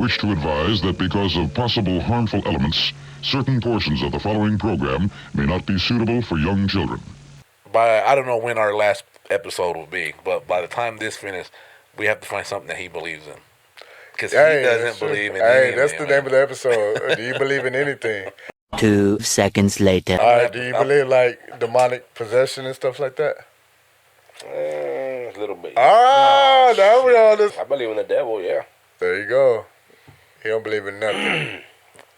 wish to advise that because of possible harmful elements, certain portions of the following program may not be suitable for young children. I don't know when our last episode will be, but by the time this finishes, we have to find something that he believes in. Because he doesn't believe in anything. Hey, that's the name of the episode. Do you believe in anything? 2 seconds later. All right, do you believe like demonic possession and stuff like that? A little bit. Oh, now we on this. I believe in the devil, yeah. There you go. He don't believe in nothing.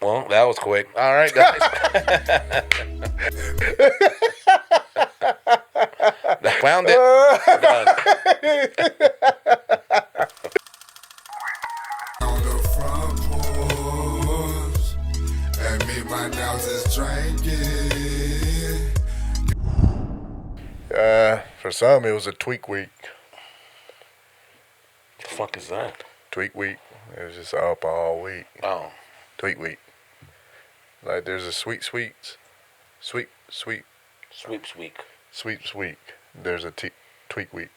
Well, that was quick. All right, guys. Found it. Done. On the front porch, and me, my dogs is drinking. For some, it was a tweak week. The fuck is that? Tweak week. It was just up all week. Oh. Tweak week. Like there's a sweeps week. Sweeps week. There's a tweak week.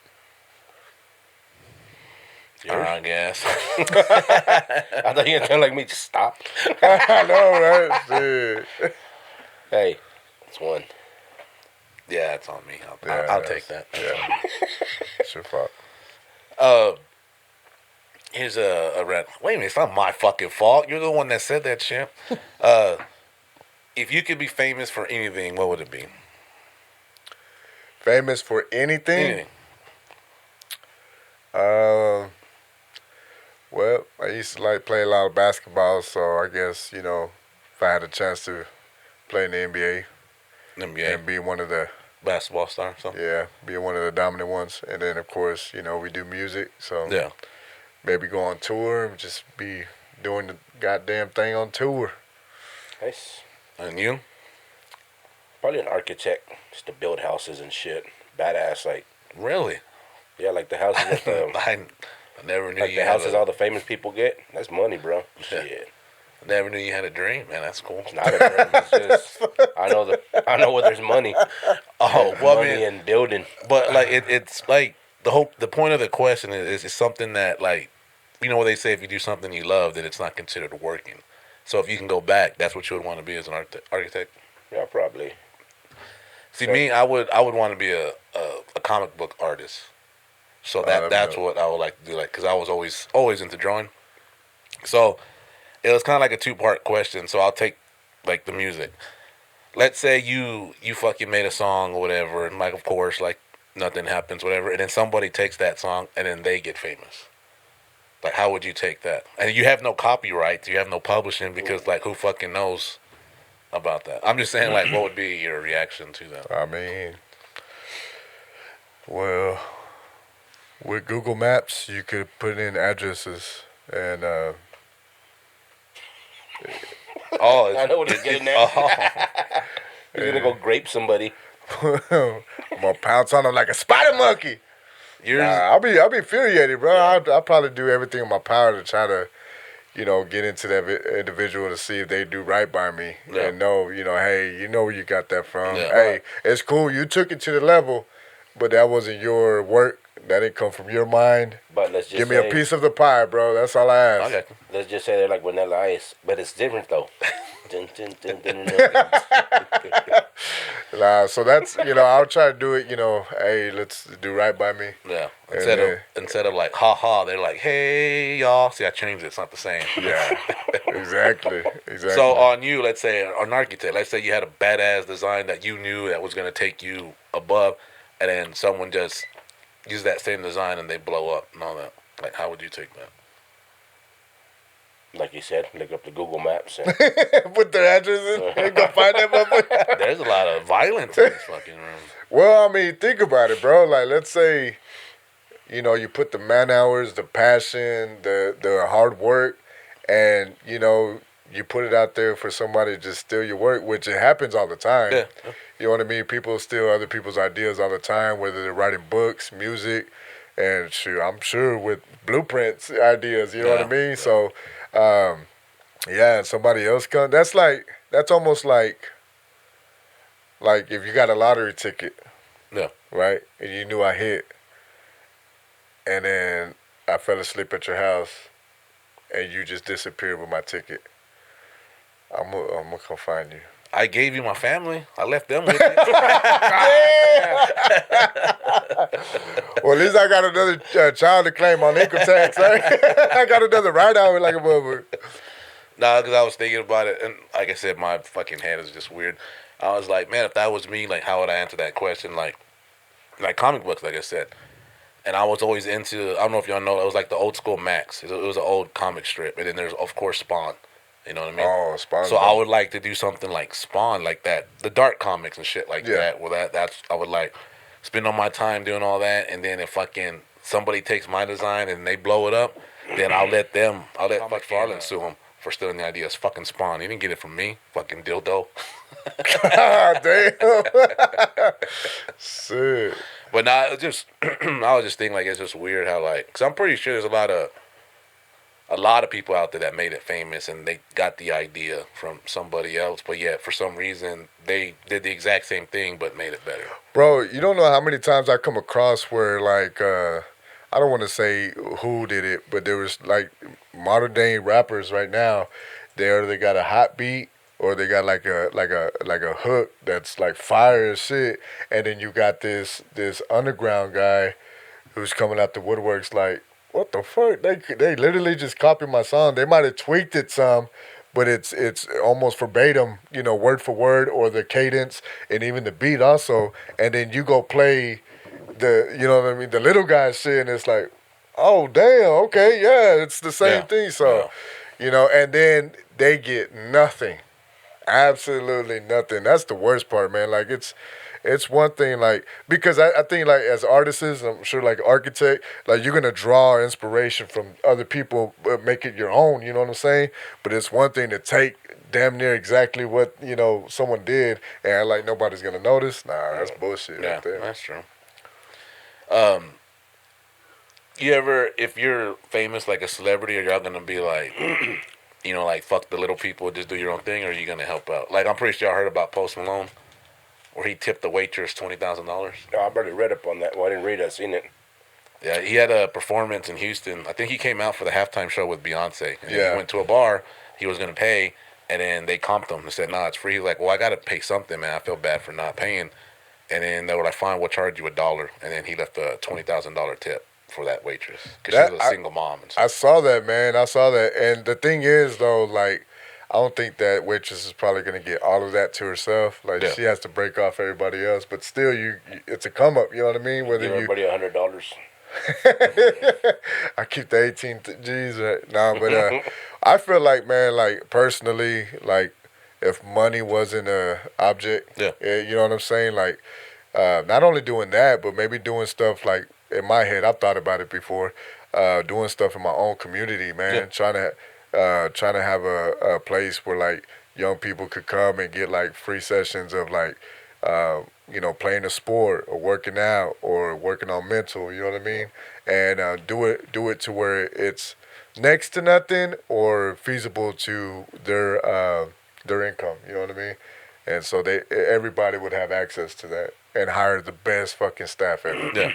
I guess. I thought you were gonna tell me just stop. I know, right? Shit. Hey, it's one. Yeah, it's on me. I'll take that. Yeah. It's your fault. Here's a red. Wait a minute, it's not my fucking fault. You're the one that said that shit. If you could be famous for anything, what would it be? Famous for anything? Well, I used to like play a lot of basketball, so I guess, you know, if I had a chance to play in the NBA and be one of the basketball star or something. Yeah, be one of the dominant ones. And then of course, you know, we do music, so yeah. Maybe go on tour and just be doing the goddamn thing on tour. Nice. And you? Probably an architect, just to build houses and shit. Badass, like. Really? Yeah, like the houses that I never knew like you the had houses all the famous people get. That's money, bro. Yeah. Shit. I never knew you had a dream, man. That's cool. It's not a dream. It's just I know where there's money. Oh, well, money and building. But like it's like the point of the question is something that, like, you know what they say, if you do something you love, then it's not considered working. So if you can go back, that's what you would want to be as an architect. Yeah, probably. See, me, I would want to be a comic book artist. So that's what I would like to do, like, because I was always into drawing. So it was kind of like a two-part question. So I'll take like the music. Let's say you fucking made a song or whatever, and like, of course, like, nothing happens, whatever, and then somebody takes that song and then they get famous. Like, how would you take that? And you have no copyright, you have no publishing, because, like, who fucking knows about that? I'm just saying, like, what would be your reaction to that? I mean, well, with Google Maps, you could put in addresses and I know what he's getting at. He's gonna go grape somebody. I'm gonna pounce on him like a spider monkey. I'll be infuriated, bro. Yeah. I'll probably do everything in my power to try to, you know, get into that individual to see if they do right by me. Yeah. And know, you know, hey, you know where you got that from. Yeah. Hey, it's cool. You took it to the level, but that wasn't your work. That didn't come from your mind. But let's just give me a piece of the pie, bro. That's all I ask. Okay. Let's just say they're like vanilla ice, but it's different though. So that's, you know, I'll try to do it. You know, hey, let's do right by me. Yeah. Instead of like ha ha, they're like, hey y'all. See, I changed it. It's not the same. Yeah. Exactly. So on you, let's say an architect. Let's say you had a badass design that you knew that was gonna take you above, and then someone just use that same design and they blow up and all that. Like, how would you take that? Like you said, look up the Google Maps and put their addresses and go find that motherfucker. There's a lot of violence in this fucking room. Well, I mean, think about it, bro. Like, let's say, you know, you put the man hours, the passion, the hard work, and, you know, you put it out there for somebody to just steal your work, which it happens all the time. Yeah. You know what I mean? People steal other people's ideas all the time, whether they're writing books, music, and shoot, I'm sure with blueprints, ideas, you know what I mean? Yeah. So, and somebody else comes. That's almost like if you got a lottery ticket, yeah, right, and you knew I hit, and then I fell asleep at your house, and you just disappeared with my ticket, I'm gonna come find you. I gave you my family. I left them with you. Well, at least I got another child to claim on income tax. Right? I got another write-out like a motherfucker. Nah, because I was thinking about it, and like I said, my fucking head is just weird. I was like, man, if that was me, like, how would I answer that question? Like comic books, like I said. And I was always into, I don't know if y'all know, it was like the old school Max. It was an old comic strip. And then there's, of course, Spawn. You know what I mean? Oh, Spawn. So I would like to do something like Spawn, like that. The dark comics and shit like that. Well, that's, I would like spend all my time doing all that. And then if fucking somebody takes my design and they blow it up, then I'll let McFarlane sue them for stealing the ideas. Fucking Spawn. He didn't get it from me. Fucking dildo. Damn. Sick. But nah, it just I was just thinking like it's just weird how like, cause I'm pretty sure there's a lot of people out there that made it famous and they got the idea from somebody else, but yet for some reason they did the exact same thing but made it better. Bro, you don't know how many times I come across where like I don't want to say who did it, but there was like modern day rappers right now. They got a hot beat. Or they got like a hook that's like fire as shit, and then you got this underground guy who's coming out the woodworks like, what the fuck? They literally just copied my song. They might have tweaked it some, but it's almost verbatim, you know, word for word, or the cadence and even the beat also. And then you go play the, you know what I mean, the little guy shit, and it's like, oh damn, okay, yeah, it's the same thing. So, you know, and then they get nothing. Absolutely nothing. That's the worst part, man. Like it's one thing, like, because I think like as artists, I'm sure like architect, like you're gonna draw inspiration from other people, make it your own. You know what I'm saying? But it's one thing to take damn near exactly what, you know, someone did and like nobody's gonna notice. Nah, that's bullshit. Yeah, right there. That's true. You ever, if you're famous like a celebrity, are y'all gonna be like, you know, like, fuck the little people, just do your own thing, or are you going to help out? Like, I'm pretty sure I heard about Post Malone, where he tipped the waitress $20,000. No, I've already read up on that. Well, I didn't read it, I seen it. Yeah, he had a performance in Houston. I think he came out for the halftime show with Beyonce. And he went to a bar, he was going to pay, and then they comped him and said, nah, it's free. He's like, well, I got to pay something, man. I feel bad for not paying. And then they were like, fine, we'll charge you $1. And then he left a $20,000 tip for that waitress, because she was a single mom and stuff. I saw that, man. I saw that. And the thing is, though, like, I don't think that waitress is probably going to get all of that to herself. Like, she has to break off everybody else. But still, it's a come-up, you know what I mean? Whether give everybody $100. I keep the 18 G's right now. But I feel like, man, like, personally, like, if money wasn't a object, you know what I'm saying? Like, not only doing that, but maybe doing stuff like, in my head, I've thought about it before, doing stuff in my own community, man. Trying to have a place where like young people could come and get like free sessions of like, you know, playing a sport or working out or working on mental. You know what I mean? And do it to where it's next to nothing or feasible to their income. You know what I mean? And so everybody would have access to that and hire the best fucking staff ever. Yeah.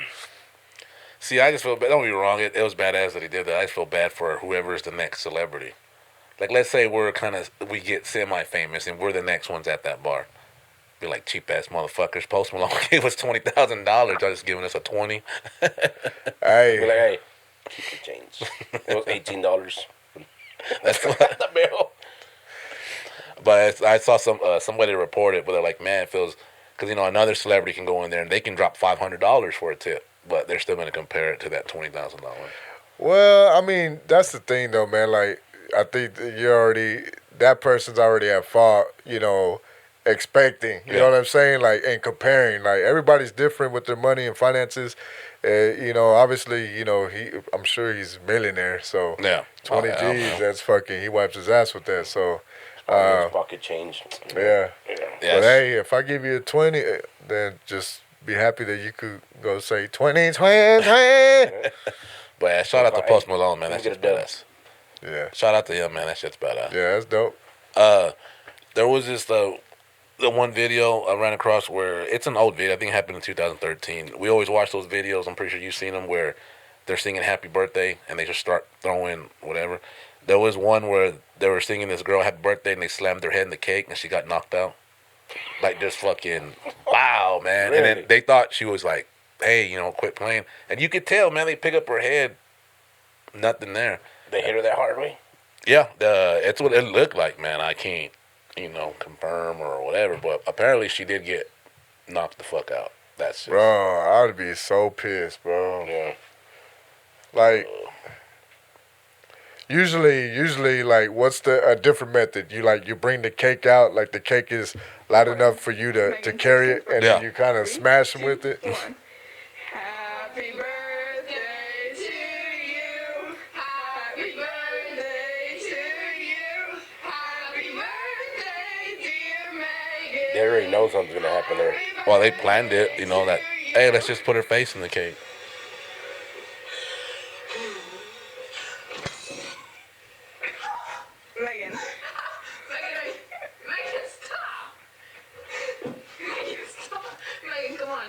See, I just feel bad. Don't be wrong. It was badass that he did that. I just feel bad for whoever is the next celebrity. Like, let's say we get semi-famous and we're the next ones at that bar. Be like, cheap-ass motherfuckers. Post Malone gave us $20,000. Y'all just giving us a $20. Hey. Be like, hey, keep the change. It was $18. That's what the bill. But I saw somebody report it, but they're like, man, it feels, because, you know, another celebrity can go in there and they can drop $500 for a tip. But they're still going to compare it to that $20,000. Well, I mean, that's the thing, though, man. Like, I think that person's already at fault, you know, expecting. You know what I'm saying? Like, and comparing. Like, everybody's different with their money and finances. You know, obviously, you know, I'm sure he's a millionaire. So, 20 G's, that's fucking, he wipes his ass with that. So, pocket change. Yeah. But hey, if I give you a 20, then just be happy that you could go say 20. But shout out to Post Malone, man. That shit's badass. Yeah. Shout out to him, man. That shit's badass. Yeah, that's dope. There was this the one video I ran across where it's an old video. I think it happened in 2013. We always watch those videos. I'm pretty sure you've seen them where they're singing Happy Birthday and they just start throwing whatever. There was one where they were singing this girl happy birthday and they slammed her head in the cake and she got knocked out. Like just fucking wow, man. Really? And then they thought she was like, hey, quit playing. And you could tell, man, they pick up her head, nothing there. They hit her that hard way? Yeah, it's what it looked like, man. I can't, confirm or whatever, but apparently she did get knocked the fuck out. That's just, Bro, I would be so pissed, bro. Yeah. Like, usually, like, what's a different method? You bring the cake out, like the cake is light enough for you to carry it, and then you kind of smash them with it. Happy birthday to you. Happy birthday to you. Happy birthday, dear Megan. They already know something's gonna happen there. well, they planned it, that, hey, let's just put her face in the cake. Megan. Megan, stop. Megan, stop. Megan, come on.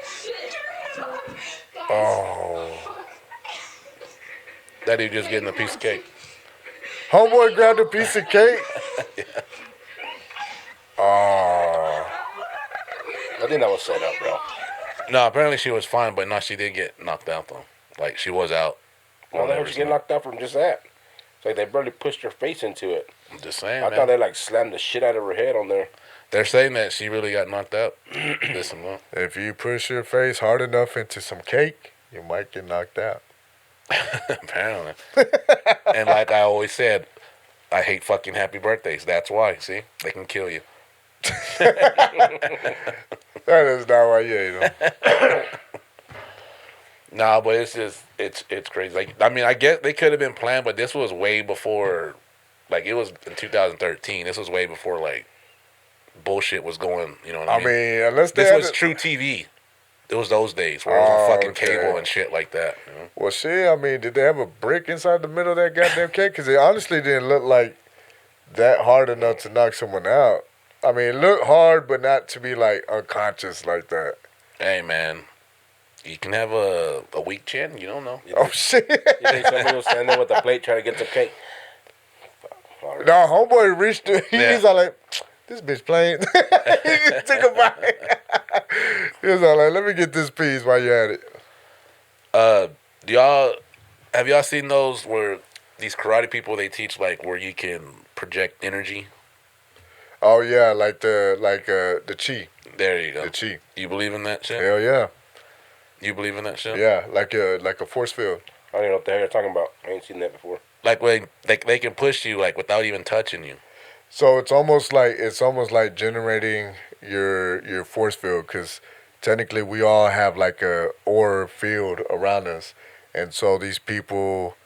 Shit. Stop. Oh. That dude just getting a piece of cake. Homeboy grabbed a piece of cake. Oh. I think that was set up, bro. No, apparently she was fine, but no, she did get knocked out, though. Like, she was out. Why the hell she get knocked out from just that? It's like they barely pushed her face into it. I'm just saying, I man. thought they like slammed the shit out of her head on there. They're saying that she really got knocked out. Listen, man. If you push your face hard enough into some cake, you might get knocked out. Apparently. And like I always said, I hate fucking happy birthdays. That's why. See? They can kill you. That is not why you hate them. Nah, but it's just, it's crazy. Like, I mean, I guess they could have been planned, but this was way before, like, it was in 2013. This was way before, like, bullshit was going, you know what I mean? I mean, unless they This had was it- true TV. It was those days where it was on fucking okay. cable and shit like that. You know? Well, shit, I mean, did they have a brick inside the middle of that goddamn cake? Because it honestly didn't look like that hard enough to knock someone out. I mean, it looked hard, but not to be, like, unconscious like that. Hey, man. You can have a weak chin. You don't know. Oh, shit. You think somebody was standing there with a plate trying to get some cake? No, homeboy reached it. He Yeah. was all like, this bitch playing. He just took a bite. He was all like, let me get this piece while you're at it. Have y'all seen those where these karate people, they teach, like, where you can project energy? Oh, yeah, like the chi. There you go. The chi. You believe in that shit? Hell yeah. You believe in that shit? Yeah, like a force field. I don't even know what the hell you're talking about. I ain't seen that before. Like, when they can push you, like, without even touching you. So it's almost like generating your force field, because technically we all have like a aura field around us, and so these people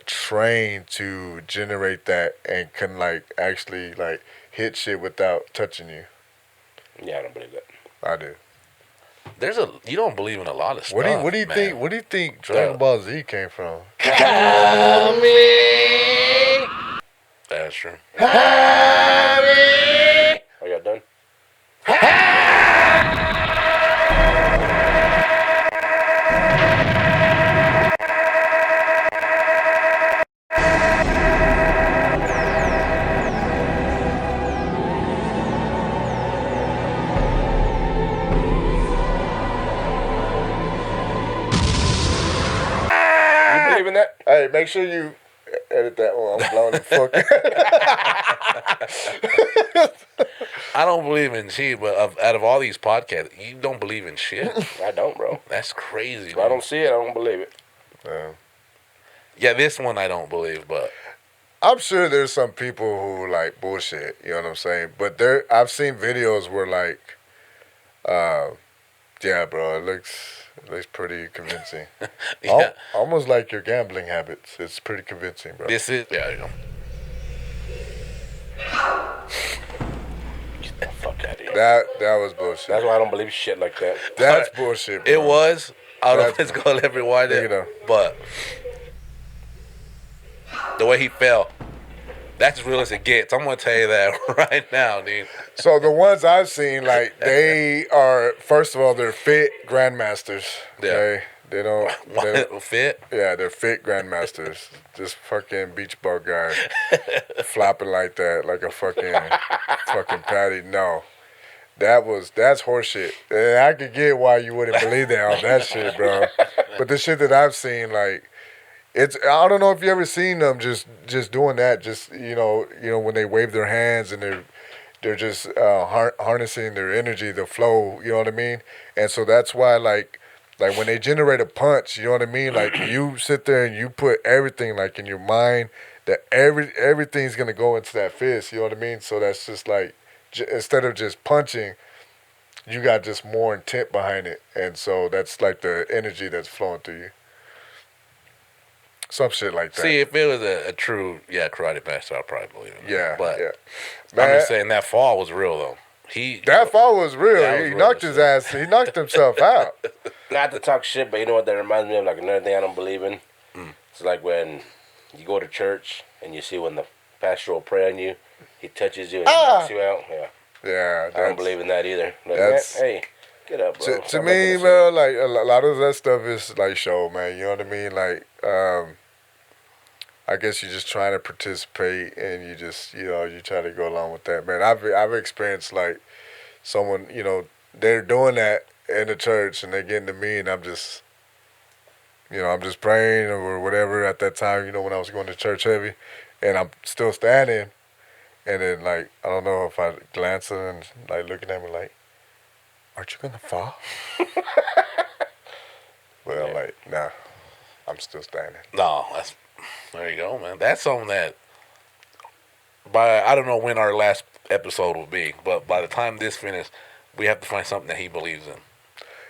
train to generate that and can like actually like hit shit without touching you. Yeah, I don't believe that. I do. You don't believe in a lot of stuff. What do you man. think? What do you think Dragon Ball Z came from? That's true. Are y'all done? You believe in that? Hey, make sure you edit that one. I'm blowing the fuck. I don't believe in shit, but out of all these podcasts, you don't believe in shit? I don't, bro. That's crazy. If I don't see it, I don't believe it. Yeah, this one I don't believe, but I'm sure there's some people who like bullshit, you know what I'm saying? But I've seen videos where like, yeah, bro, it looks pretty convincing. yeah. Almost like your gambling habits. It's pretty convincing, bro. This is, yeah, you know. Get the fuck out of here. That was bullshit. That's why I don't believe shit like that. That's bullshit, bro. It was. I don't know if That's- it's going to ever wind Dig it, it up. but the way he fell, that's as real as it gets. I'm going to tell you that right now, dude. So the ones I've seen, like, they are, first of all, they're fit grandmasters. Okay? They don't fit. Yeah, they're fit grandmasters. Just fucking beach ball guy flopping like that, like a fucking patty. No, that's horseshit. And I could get why you wouldn't believe that on that shit, bro. But the shit that I've seen, like, I don't know if you ever seen them just doing that. Just you know when they wave their hands and they're just harnessing their energy, the flow. You know what I mean? And so that's why like when they generate a punch, you know what I mean? Like you sit there and you put everything like in your mind that everything's gonna go into that fist. You know what I mean? So that's just like instead of just punching, you got just more intent behind it, and so that's like the energy that's flowing through you. Some shit like that. See, if it was a true karate master, I'd probably believe it. Yeah, but yeah. I'm just saying that fall was real though. That fall was real. That was He real knocked his ass. He knocked himself out. Not to talk shit, but you know what that reminds me of? Like another thing I don't believe in. It's like when you go to church and you see when the pastor will pray on you, he touches you and he knocks you out. Yeah. Yeah. I don't believe in that either. Like, That's hey, get up, bro. To me, bro, like a lot of that stuff is like show, man. You know what I mean? Like, I guess you're just trying to participate and you just, you try to go along with that, man. I've experienced like someone, they're doing that in the church and they're getting to me and I'm just praying or whatever at that time, when I was going to church heavy and I'm still standing and then like, I don't know if I glance and like looking at me like, aren't you gonna fall? Well, like, nah, I'm still standing. No, there you go, man. That's something that I don't know when our last episode will be, but by the time this finishes, we have to find something that he believes in.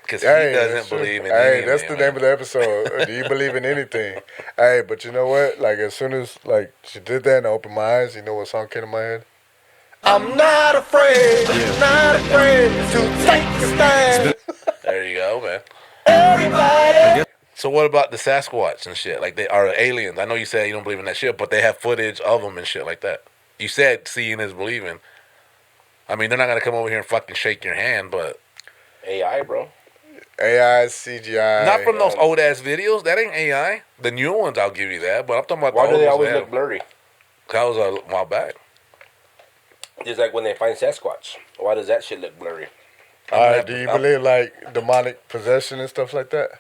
Because he doesn't believe in anything. Hey, that's the name of the episode. Do you believe in anything? Hey, but you know what? Like, as soon as, like, she did that and I opened my eyes, you know what song came to my head? I'm not afraid, not afraid to take a stand. There you go, man. Everybody. So what about the Sasquatch and shit? Like, they are aliens. I know you said you don't believe in that shit, but they have footage of them and shit like that. You said seeing is believing. I mean, they're not going to come over here and fucking shake your hand, but... AI, bro. AI, CGI. Not from those old-ass videos. That ain't AI. The new ones, I'll give you that, but I'm talking about Why do they always look blurry? That was a while back. Just like when they find Sasquatch. Why does that shit look blurry? Do you believe, like, demonic possession and stuff like that?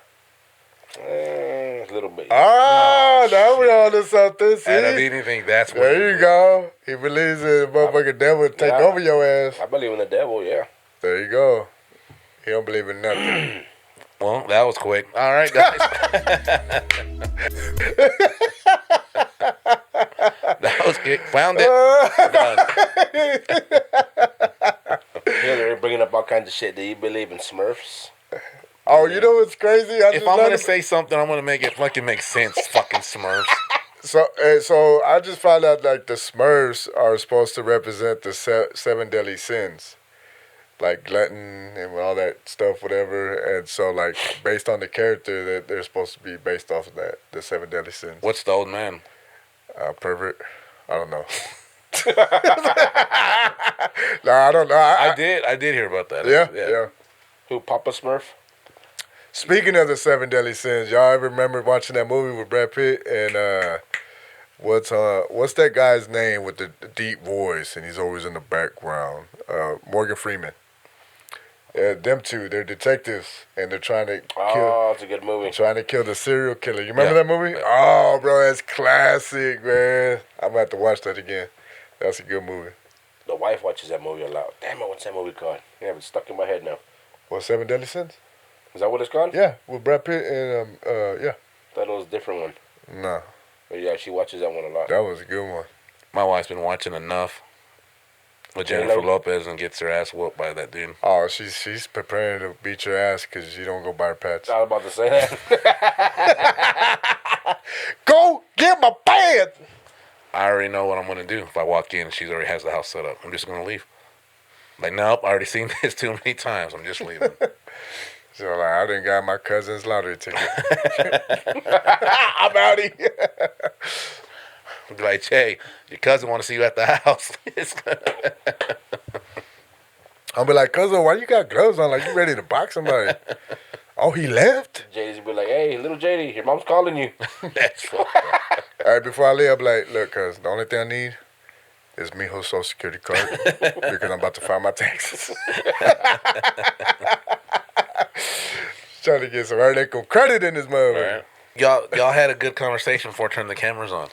A little bit. Oh, now we on to something. See? Out of anything, that's what there you go. He believes in the motherfucking devil to take over your ass. I believe in the devil, yeah. There you go. He don't believe in nothing. Well, that was quick. All right, guys. That was quick. Found it. Yeah, they're bringing up all kinds of shit. Do you believe in Smurfs? Oh, you know what's crazy? If I'm going to say something, I'm going to make it fucking make sense. Fucking Smurfs. So I just found out like the Smurfs are supposed to represent the 7 deadly sins. Like glutton and all that stuff, whatever. And so, like, based on the character, that they're supposed to be based off of that, the 7 deadly sins. What's the old man? Pervert. I don't know. No, I don't know. I did hear about that. Yeah. Who, Papa Smurf? Speaking of the 7 deadly sins, y'all ever remember watching that movie with Brad Pitt and what's that guy's name with the deep voice and he's always in the background? Morgan Freeman. Them two, they're detectives and they're trying to kill. Oh, it's a good movie. Trying to kill the serial killer. You remember that movie? Oh, bro, that's classic, man. I'm gonna have to watch that again. That's a good movie. The wife watches that movie a lot. Damn it, what's that movie called? Yeah, it's stuck in my head now. What, 7 Deadly Sins? Is that what it's called? Yeah, with Brad Pitt and yeah. Thought it was a different one. No. But yeah, she watches that one a lot. That was a good one. My wife's been watching enough with Jennifer Lopez and gets her ass whooped by that dude. Oh, she's preparing to beat your ass because you don't go buy her patch. I was about to say that. Go get my pants! I already know what I'm going to do. If I walk in and she already has the house set up, I'm just going to leave. Like, nope, I already seen this too many times. I'm just leaving. So, like, I done got my cousin's lottery ticket. I'm out of here. Be like, Jay, your cousin want to see you at the house. I'll be like, cousin, why you got gloves on? Like, you ready to box somebody? Oh, he left? JD be like, hey, little JD, your mom's calling you. That's fucked up. All right, before I leave, I'm like, look, cuz the only thing I need is Mijo's social security card because I'm about to file my taxes. Trying to get some earned income credit in this motherfucker. Right. Y'all had a good conversation before turning the cameras on.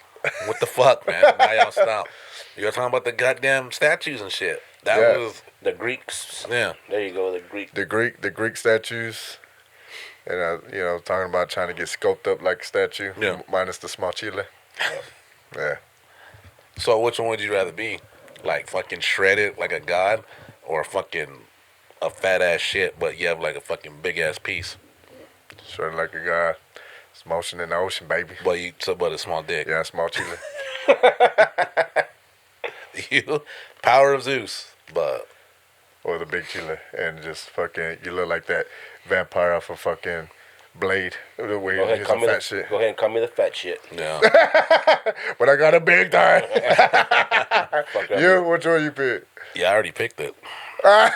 What the fuck, man? Now y'all stop. Y'all talking about the goddamn statues and shit. That was the Greeks. Yeah. There you go, the Greek. The Greek statues. And, talking about trying to get scoped up like a statue. Yeah. Minus the small chile. Yeah. So which one would you rather be? Like fucking shredded like a god, or fucking a fat ass shit, but you have like a fucking big ass piece? Shredded like a god. It's motion in the ocean, baby. But a small dick. Yeah, small chile. You power of Zeus, but or the big chile, and just fucking you look like that vampire off of fucking Blade. The way Go ahead and call me the fat shit. Yeah. But I got a big time. You, which one you pick? Yeah, I already picked it. That's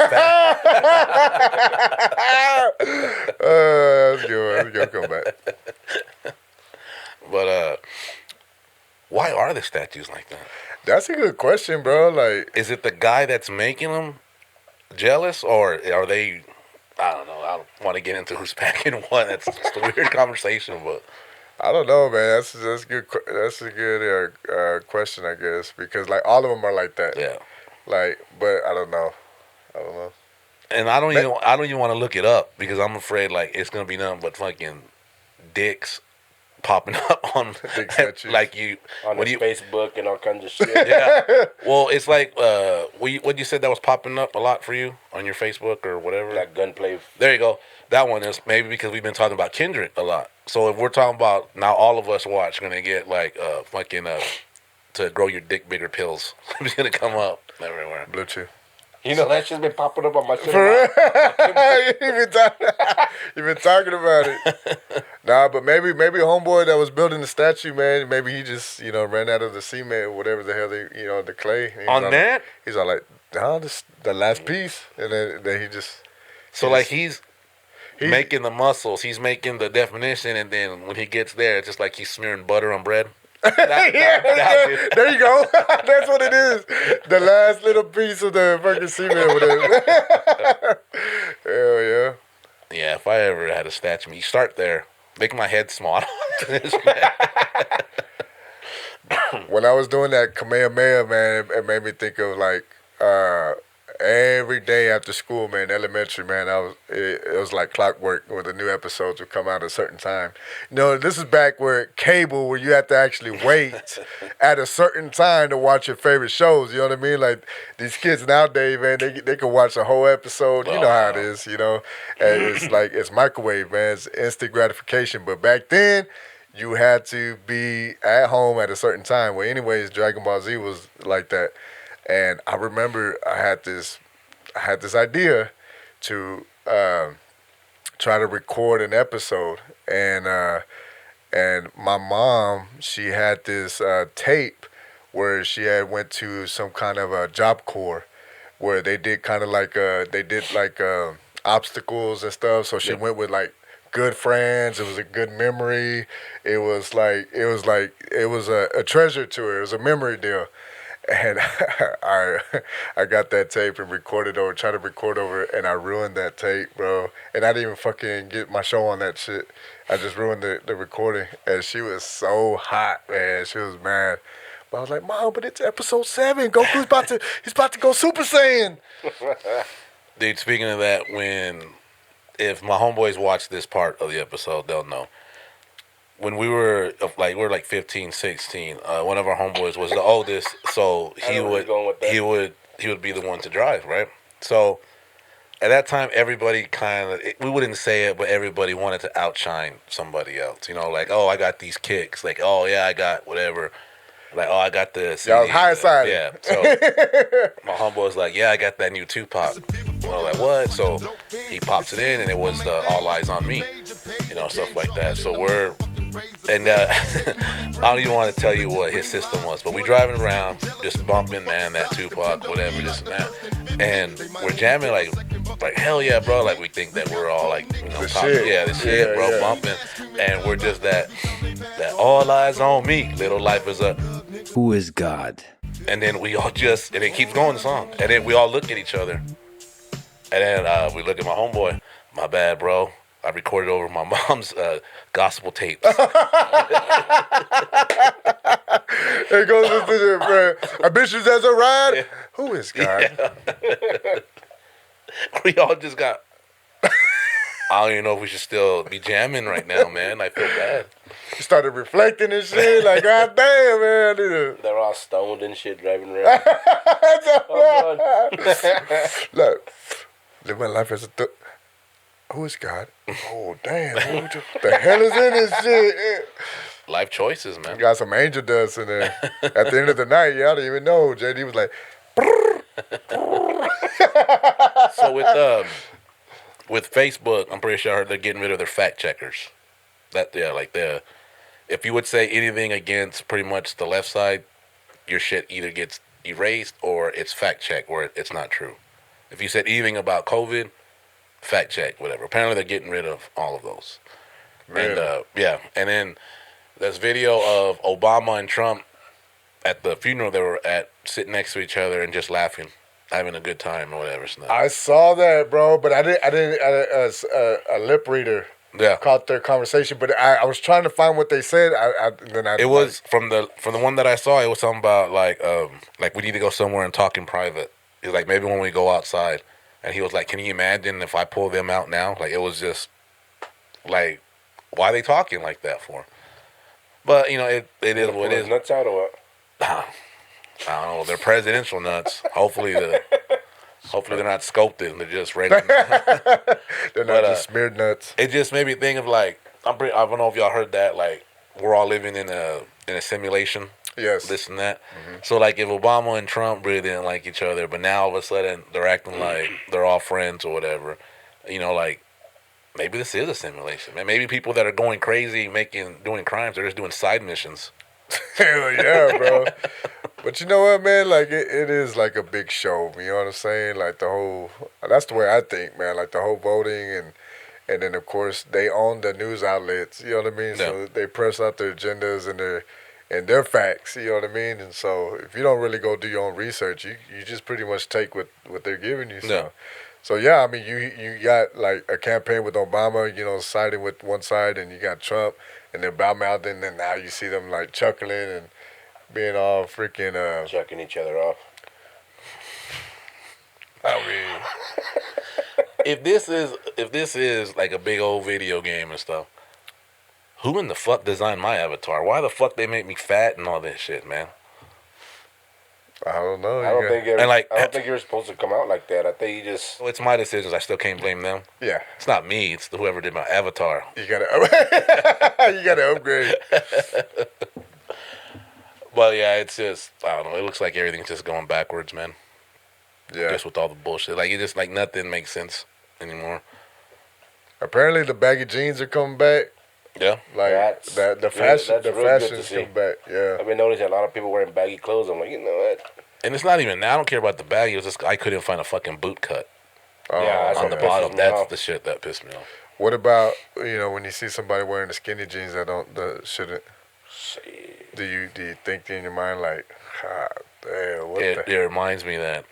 good. Let's go. Come back. But why are the statues like that? That's a good question, bro. Like, is it the guy that's making them jealous, or are they? I don't know. I don't want to get into who's packing what. That's just a weird conversation, but I don't know, man. That's good. That's a good question, I guess, because like all of them are like that. Yeah. Like, but I don't know. And I don't even want to look it up because I'm afraid like it's gonna be nothing but fucking dicks popping up on like you on Facebook and all kinds of shit. Yeah. Well, it's like what you said that was popping up a lot for you on your Facebook or whatever. Like gunplay. There you go. That one is maybe because we've been talking about Kendrick a lot. So if we're talking about now, all of us gonna get like fucking to grow your dick bigger pills. It's gonna come up everywhere. Bluetooth. You know that shit's been popping up on my shit. You've been talking about it. Nah, but maybe a homeboy that was building the statue, man, maybe he just, ran out of the cement or whatever the hell they, the clay. On that? He's all like, this the last piece. And then he just... So he's making the muscles, he's making the definition, and then when he gets there, it's just like he's smearing butter on bread. There you go. That's what it is. The last little piece of the fucking cement with it. Hell yeah. Yeah, if I ever had a statue, you start there. Make my head small. When I was doing that Kamehameha, man, it made me think of like every day after school, man, elementary, man, it was like clockwork where the new episodes would come out at a certain time. This is back where cable, where you have to actually wait at a certain time to watch your favorite shows. You know what I mean? Like these kids nowadays, man, they can watch a whole episode. You know how it is, and it's like it's microwave, man. It's instant gratification. But back then, you had to be at home at a certain time. Well, anyways, Dragon Ball Z was like that. And I remember I had this idea to try to record an episode, and my mom, she had this tape where she had went to some kind of a Job Corps where they did kind of like obstacles and stuff. So she went with like good friends. It was a good memory. It was a treasure to her. It was a memory deal. And I got that tape and tried to record over it, and I ruined that tape, bro. And I didn't even fucking get my show on that shit. I just ruined the recording. And she was so hot, man. She was mad. But I was like, Mom, but it's episode 7. Goku's he's about to go Super Saiyan. Dude, speaking of that, if my homeboys watch this part of the episode, they'll know. When we were like 15, 16, one of our homeboys was the oldest, so he would be the one to drive, right? So at that time, everybody we wouldn't say it, but everybody wanted to outshine somebody else. Like, oh, I got these kicks. Like, oh yeah, I got whatever. Like, oh, I got this. Yeah, I was high side. Yeah. So my homeboy was like, yeah, I got that new Tupac. I was like, what? So he pops it in, and it was the All Eyes on Me, stuff like that. So we're And I don't even want to tell you what his system was, but we driving around just bumping, man, that Tupac, whatever, this and that, and we're jamming like hell yeah, bro. Like we think that we're all like, you know, the shit. the shit, bro, bumping, and we're just that all eyes on me, little life is up. Who is God? And then we all just, and it keeps going, the song, and then we all look at each other, and then we look at my homeboy. My bad, bro. I recorded over my mom's gospel tapes. It goes into the ambitions as a ride. Yeah. Who is God? Yeah. We all just got. I don't even know if we should still be jamming right now, man. I feel bad. You started reflecting and shit. Like, God damn, man. They're all stoned and shit driving around. Look, live my life as a. Who is God? Oh, damn. What the hell is in this shit? Life choices, man. Got some angel dust in there. At the end of the night, y'all didn't even know. JD was like, So with Facebook, I'm pretty sure they're getting rid of their fact checkers. If you would say anything against pretty much the left side, your shit either gets erased or it's fact checked or it's not true. If you said anything about COVID, fact check, whatever. Apparently they're getting rid of all of those. really? And and then there's video of Obama and Trump at the funeral they were at, sitting next to each other and just laughing, having a good time or whatever. I saw that, bro, but I didn't a lip reader caught their conversation, but I was trying to find what they said. It was from the one that I saw. It was something about like we need to go somewhere and talk in private. It's like maybe when we go outside. And he was like, "Can you imagine if I pull them out now?" Like it was just like, why are they talking like that for? But you know, it is what it is. Nuts out or what? I don't know. They're presidential nuts. Hopefully they're not scoped and they're just regular. They're not just smeared nuts. It just made me think of like I don't know if y'all heard that, like we're all living in a simulation. Yes. This and that. Mm-hmm. So like if Obama and Trump really didn't like each other, but now all of a sudden they're acting like they're all friends or whatever, you know, like maybe this is a simulation, man. Maybe people that are going crazy doing crimes, they're just doing side missions. Hell yeah, bro. But you know what, man? Like it is like a big show. You know what I'm saying? Like that's the way I think, man. Like the whole voting and then of course they own the news outlets. You know what I mean? Yeah. So they press out their agendas and their facts. You know what I mean? And so if you don't really go do your own research, you just pretty much take what they're giving you. So. Yeah. So yeah, I mean you got like a campaign with Obama, you know, siding with one side, and you got Trump, and then bad-mouthing, and now you see them like chuckling and being all freaking chucking each other off. I mean, if this is like a big old video game and stuff, who in the fuck designed my avatar? Why the fuck they make me fat and all this shit, man? I don't know. I don't think you were supposed to come out like that. I think you just. Well, it's my decisions. I still can't blame them. Yeah. It's not me. It's whoever did my avatar. You gotta upgrade. But yeah, it's just, I don't know. It looks like everything's just going backwards, man. Yeah. Just with all the bullshit. Like, it just, like, nothing makes sense anymore. Apparently the baggy jeans are coming back. Yeah. Like, the fashion's coming back. Yeah. I've been noticing a lot of people wearing baggy clothes. I'm like, you know what? And it's not even, I don't care about the baggy. It was just, I couldn't find a fucking boot cut. Yeah, on the bottom. That's the shit that pissed me off. What about, you know, when you see somebody wearing the skinny jeans that shouldn't? Do you think in your mind like, God damn, it reminds me that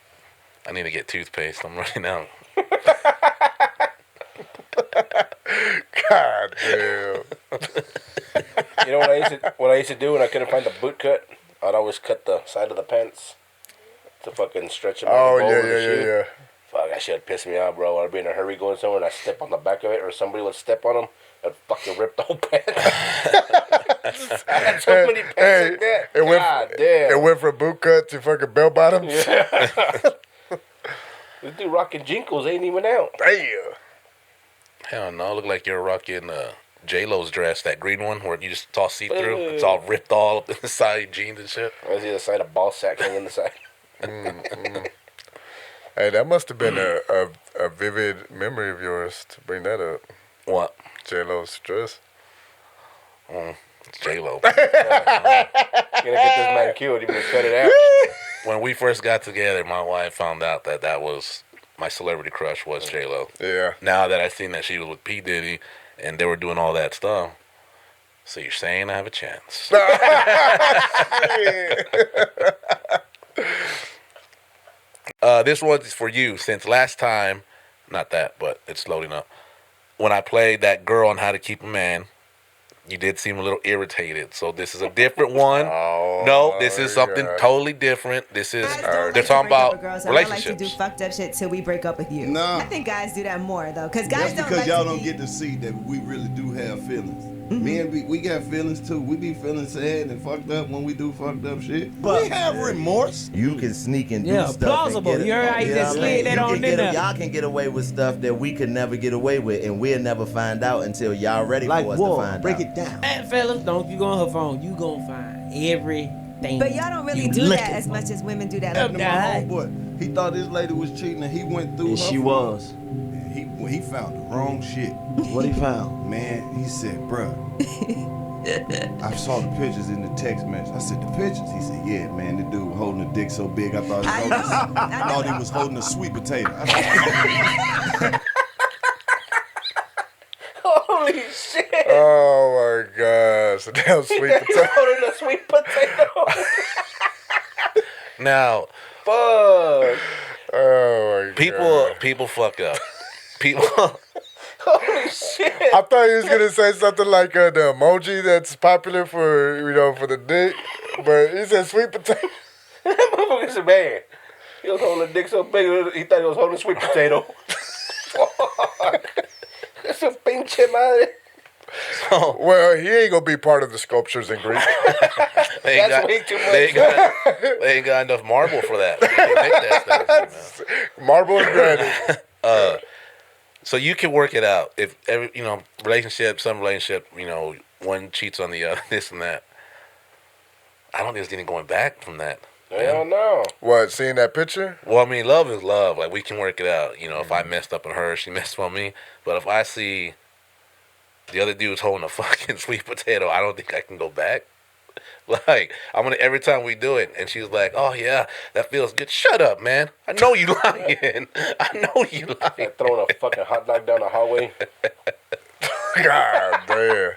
I need to get toothpaste. I'm running out. God damn. You know what I used to do when I couldn't find the boot cut? I'd always cut the side of the pants to fucking stretch them. Oh yeah. Fuck, that shit pissed me off, bro. I'd be in a hurry going somewhere and I step on the back of it, or somebody would step on them. I'd fucking rip the whole pants. I had so many pants like that. It went from boot cut to fucking bell bottoms. Yeah. This dude rocking Jinkos ain't even out. Damn. Hell no, look like you're rocking J-Lo's dress, that green one where you just toss see-through. It's all ripped all up in the side jeans and shit. I see the side of ball sack hanging in the side. Hey, that must have been a vivid memory of yours to bring that up. What? J-Lo's dress. It's J-Lo. Gonna get this man killed. You better cut it out. When we first got together, my wife found out that was my celebrity crush was J-Lo. Yeah. Now that I seen that she was with P. Diddy and they were doing all that stuff, so you're saying I have a chance. This one's for you since last time, not that, but it's loading up. When I played that girl on How to Keep a Man, you did seem a little irritated. So this is a different one. No, this is something totally different. This is they're talking about relationships. I like to do fucked up shit till we break up with you. No. I think guys do that more though, because guys That's don't because like y'all to don't be... get to see that we really do have feelings. Men, we got feelings too. We be feeling sad and fucked up when we do fucked up shit. But we have remorse. You can sneak and do stuff. Plausible. And get it. You're right. Just slid that on in there. Y'all can get away with stuff that we could never get away with, and we'll never find out until y'all ready for us to find break out. it down. And fellas, don't you go on her phone. You gonna find everything. But y'all don't really do that as much as women do that. Like, My homeboy, he thought this lady was cheating, and he went through. And she was. He found the wrong shit. What he found? Man, he said, bruh, I saw the pictures in the text message. I said, the pictures? He said, yeah, man, the dude was holding a dick so big, I thought he was holding a sweet potato. Holy shit. Oh my gosh. Damn sweet potato. Holding a sweet potato. Now, fuck. Oh my god. People fuck up. People. Holy shit. I thought he was gonna say something like the emoji that's popular for for the dick, but he said sweet potato. That motherfucker said, man, he was holding a dick so big he thought he was holding a sweet potato. Fuck. That's a pinche madre. So, well, he ain't gonna be part of the sculptures in Greek. That's way too much. They ain't got enough marble for that. They make that stuff, Marble and granite. So you can work it out. If every some relationship, one cheats on the other, this and that. I don't think there's any going back from that. Hell no. What, seeing that picture? Well, I mean, love is love. Like, we can work it out. If I messed up on her, she messed up on me. But if I see the other dude's holding a fucking sweet potato, I don't think I can go back. Like, every time we do it, and she's like, oh yeah, that feels good. Shut up, man. I know you lying. I know you lying. Like throwing a fucking hot dog down the hallway. God damn.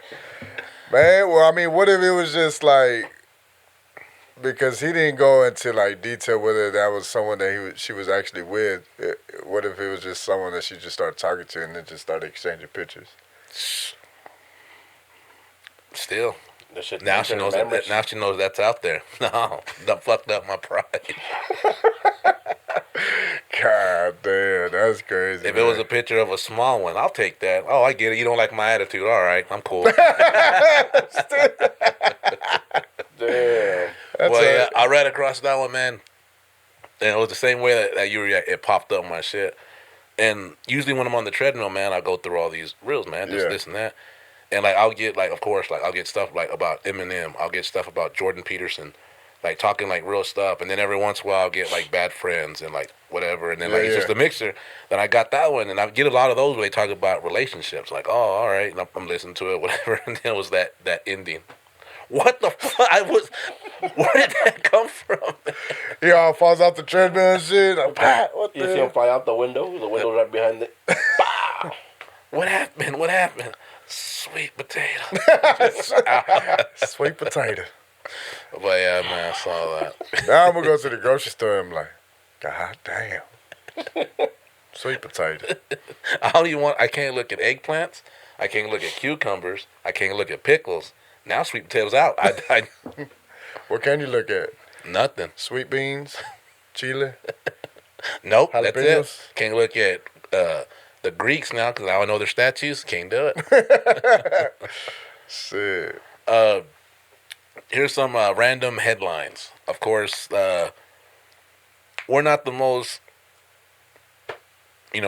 Man, well, I mean, what if it was just like, because he didn't go into like detail whether that was someone that she was actually with. What if it was just someone that she just started talking to and then just started exchanging pictures? Still. Now she knows that. Now she knows that's out there. No, that fucked up my pride. God damn, that's crazy. If it was a picture of a small one, I'll take that. Oh, I get it. You don't like my attitude. All right, I'm cool. Damn. Well, yeah, I read across that one, man, and it was the same way that you react. It popped up my shit. And usually when I'm on the treadmill, man, I go through all these reels, man, just this and that. And like I'll get of course, I'll get stuff like about Eminem. I'll get stuff about Jordan Peterson, like talking like real stuff. And then every once in a while I'll get like bad friends and like whatever. And then it's just a mixture. Then I got that one, and I get a lot of those where they talk about relationships. Like, oh, all right, and I'm listening to it, whatever. And then it was that ending. What the fuck? Where did that come from? He all falls off the treadmill and shit. Like, what the You see him fly out the window? The window's right behind it. Bah! What happened? Sweet potato. Sweet potato. But yeah, man, I saw that. Now I'm going to go to the grocery store and I'm like, God damn. Sweet potato. I can't look at eggplants. I can't look at cucumbers. I can't look at pickles. Now sweet potatoes out. What can you look at? Nothing. Sweet beans? Chile? Nope, Jalapenos? that's it. Can't look at the Greeks now because I know their statues. Can't do it. Shit. Here's some random headlines. Of course, we're not the most,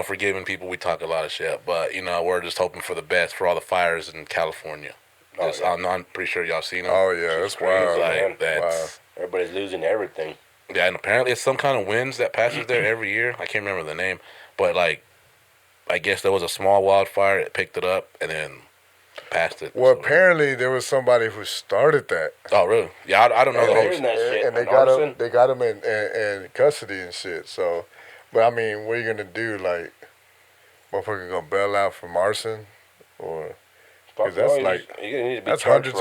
forgiving people. We talk a lot of shit, but, we're just hoping for the best for all the fires in California. I'm pretty sure y'all seen them. Oh, yeah, that's wild. Like, Wow. Everybody's losing everything. Yeah, and apparently it's some kind of winds that passes there every year. I can't remember the name, but like, I guess there was a small wildfire that picked it up, and then passed it. Well, apparently there was somebody who started that. Oh, really? Yeah, I don't know the whole shit. And they got him in custody and shit. So, but I mean, what are you gonna do? Like, motherfucker gonna bail out from arson, or because that's hundreds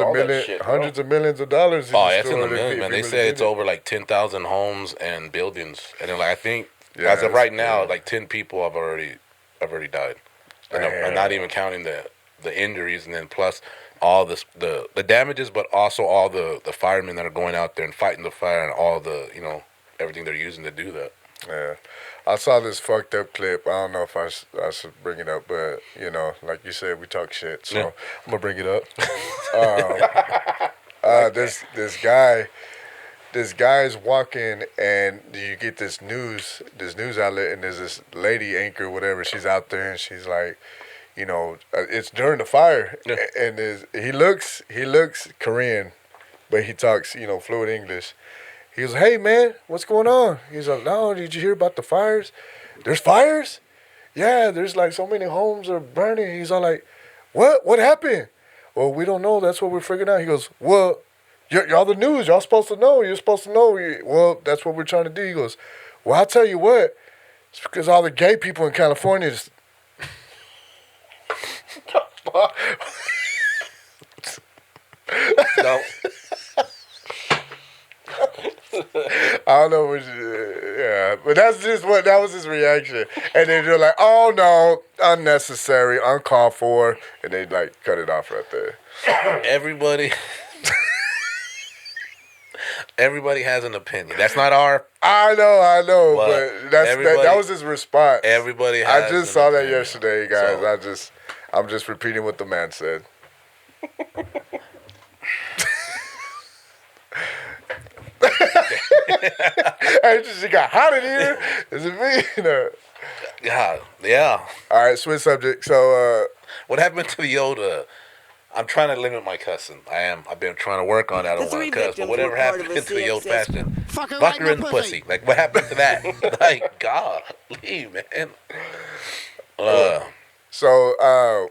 of millions of dollars. Oh, that's in the millions, man. They said it's over like 10,000 homes and buildings, and then like I think as of right now, like 10 people have already died, and I'm not even counting the injuries, and then plus all the damages, but also all the firemen that are going out there and fighting the fire and all the everything they're using to do that. Yeah. I saw this fucked up clip. I don't know if I should bring it up, but like you said, we talk shit, so I'm gonna bring it up. This guy's walking, and you get this news outlet, and there's this lady anchor, whatever. She's out there, and she's like, it's during the fire, and he looks Korean, but he talks fluent English. He goes, "Hey, man, what's going on?" He's like, "No, did you hear about the fires? There's fires? Yeah, there's like so many homes are burning." He's all like, "What? What happened?" "Well, we don't know. That's what we're figuring out." He goes, "Well, y'all the news. Y'all supposed to know. You're supposed to know." "Well, that's what we're trying to do." He goes, "Well, I'll tell you what. It's because all the gay people in California just..." No. I don't know but that was his reaction. And then they're like, "Oh no, unnecessary, uncalled for," and they like cut it off right there. Everybody has an opinion. That's not our. I know, but that was his response. Everybody has. I just saw that yesterday, guys. So. I'm just repeating what the man said. Hey, she got hot in here. Is it me? No. Yeah. All right, switch subject. So, what happened to the old? I'm trying to limit my cussing. I've been trying to work on that. I don't want to cuss. But whatever happened to the old fashioned fucker and pussy? Like, what happened to that? Like, golly, man. So, I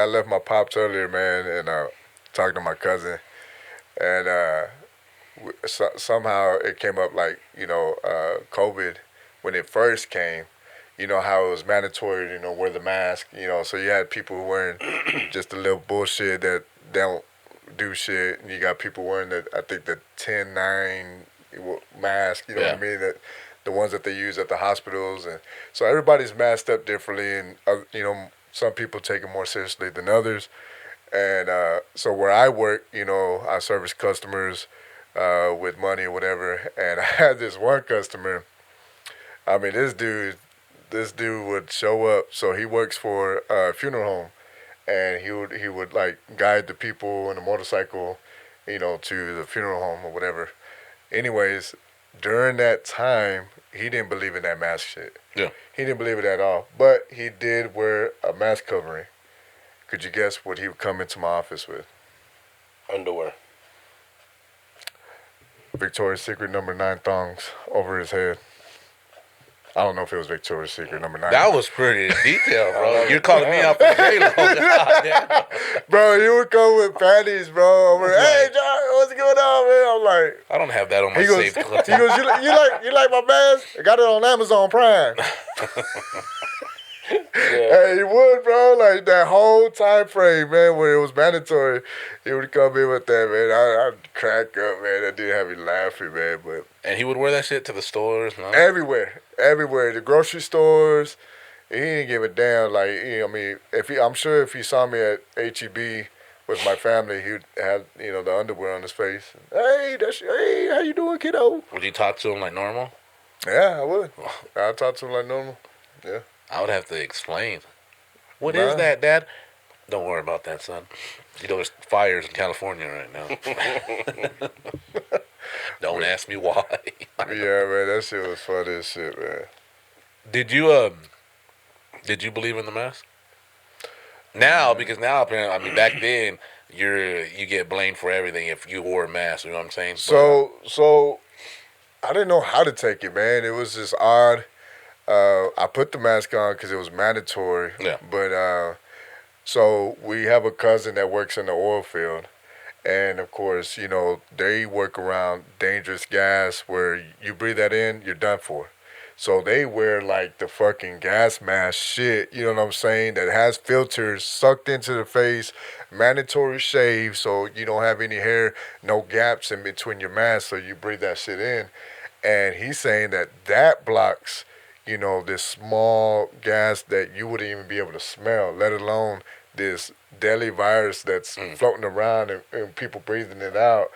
left my pops earlier, man, and talked to my cousin, and somehow it came up like, COVID, when it first came, how it was mandatory, wear the mask, so you had people wearing just a little bullshit that don't do shit, and you got people wearing the 10-9 mask, what I mean, that the ones that they use at the hospitals, and so everybody's masked up differently, and some people take it more seriously than others, and so where I work, I service customers with money or whatever, and I had this one customer. I mean, this dude would show up. So he works for a funeral home, and he would like guide the people in a motorcycle, to the funeral home or whatever. Anyways, during that time, he didn't believe in that mask shit. Yeah, he didn't believe it at all. But he did wear a mask covering. Could you guess what he would come into my office with? Underwear. Victoria's Secret number 9 thongs over his head. I don't know if it was Victoria's Secret number 9. That was pretty detailed, bro. You're calling me out for J-Lo. God damn. Bro, he would come with panties, bro. Hey, John, what's going on, man? I'm like, I don't have that on my safe clip. He goes, you like my mask? I got it on Amazon Prime. Hey, he would, bro. Like that whole time frame, man, where it was mandatory, he would come in with that, man. I'd crack up, man. That dude had me laughing, man. And he would wear that shit to the stores, no? Everywhere. The grocery stores. He didn't give a damn. Like, I'm sure if he saw me at HEB with my family, he'd have, the underwear on his face. Hey, how you doing, kiddo? Would you talk to him like normal? Yeah, I would. I'd talk to him like normal. Yeah. I would have to explain. What is that, Dad? Don't worry about that, son. There's fires in California right now. Don't ask me why. Yeah, man, that shit was funny as shit, man. Did you believe in the mask? Now, because now, apparently, back then, you get blamed for everything if you wore a mask. You know what I'm saying? So I didn't know how to take it, man. It was just odd. I put the mask on because it was mandatory. Yeah. But So we have a cousin that works in the oil field. And of course, you know, they work around dangerous gas where you breathe that in, you're done for. So they wear like the fucking gas mask shit, you know what I'm saying, that has filters sucked into the face, mandatory shave so you don't have any hair, no gaps in between your mask so you breathe that shit in. And he's saying that that blocks, you know, this small gas that you wouldn't even be able to smell, let alone this deadly virus that's floating around and people breathing it out.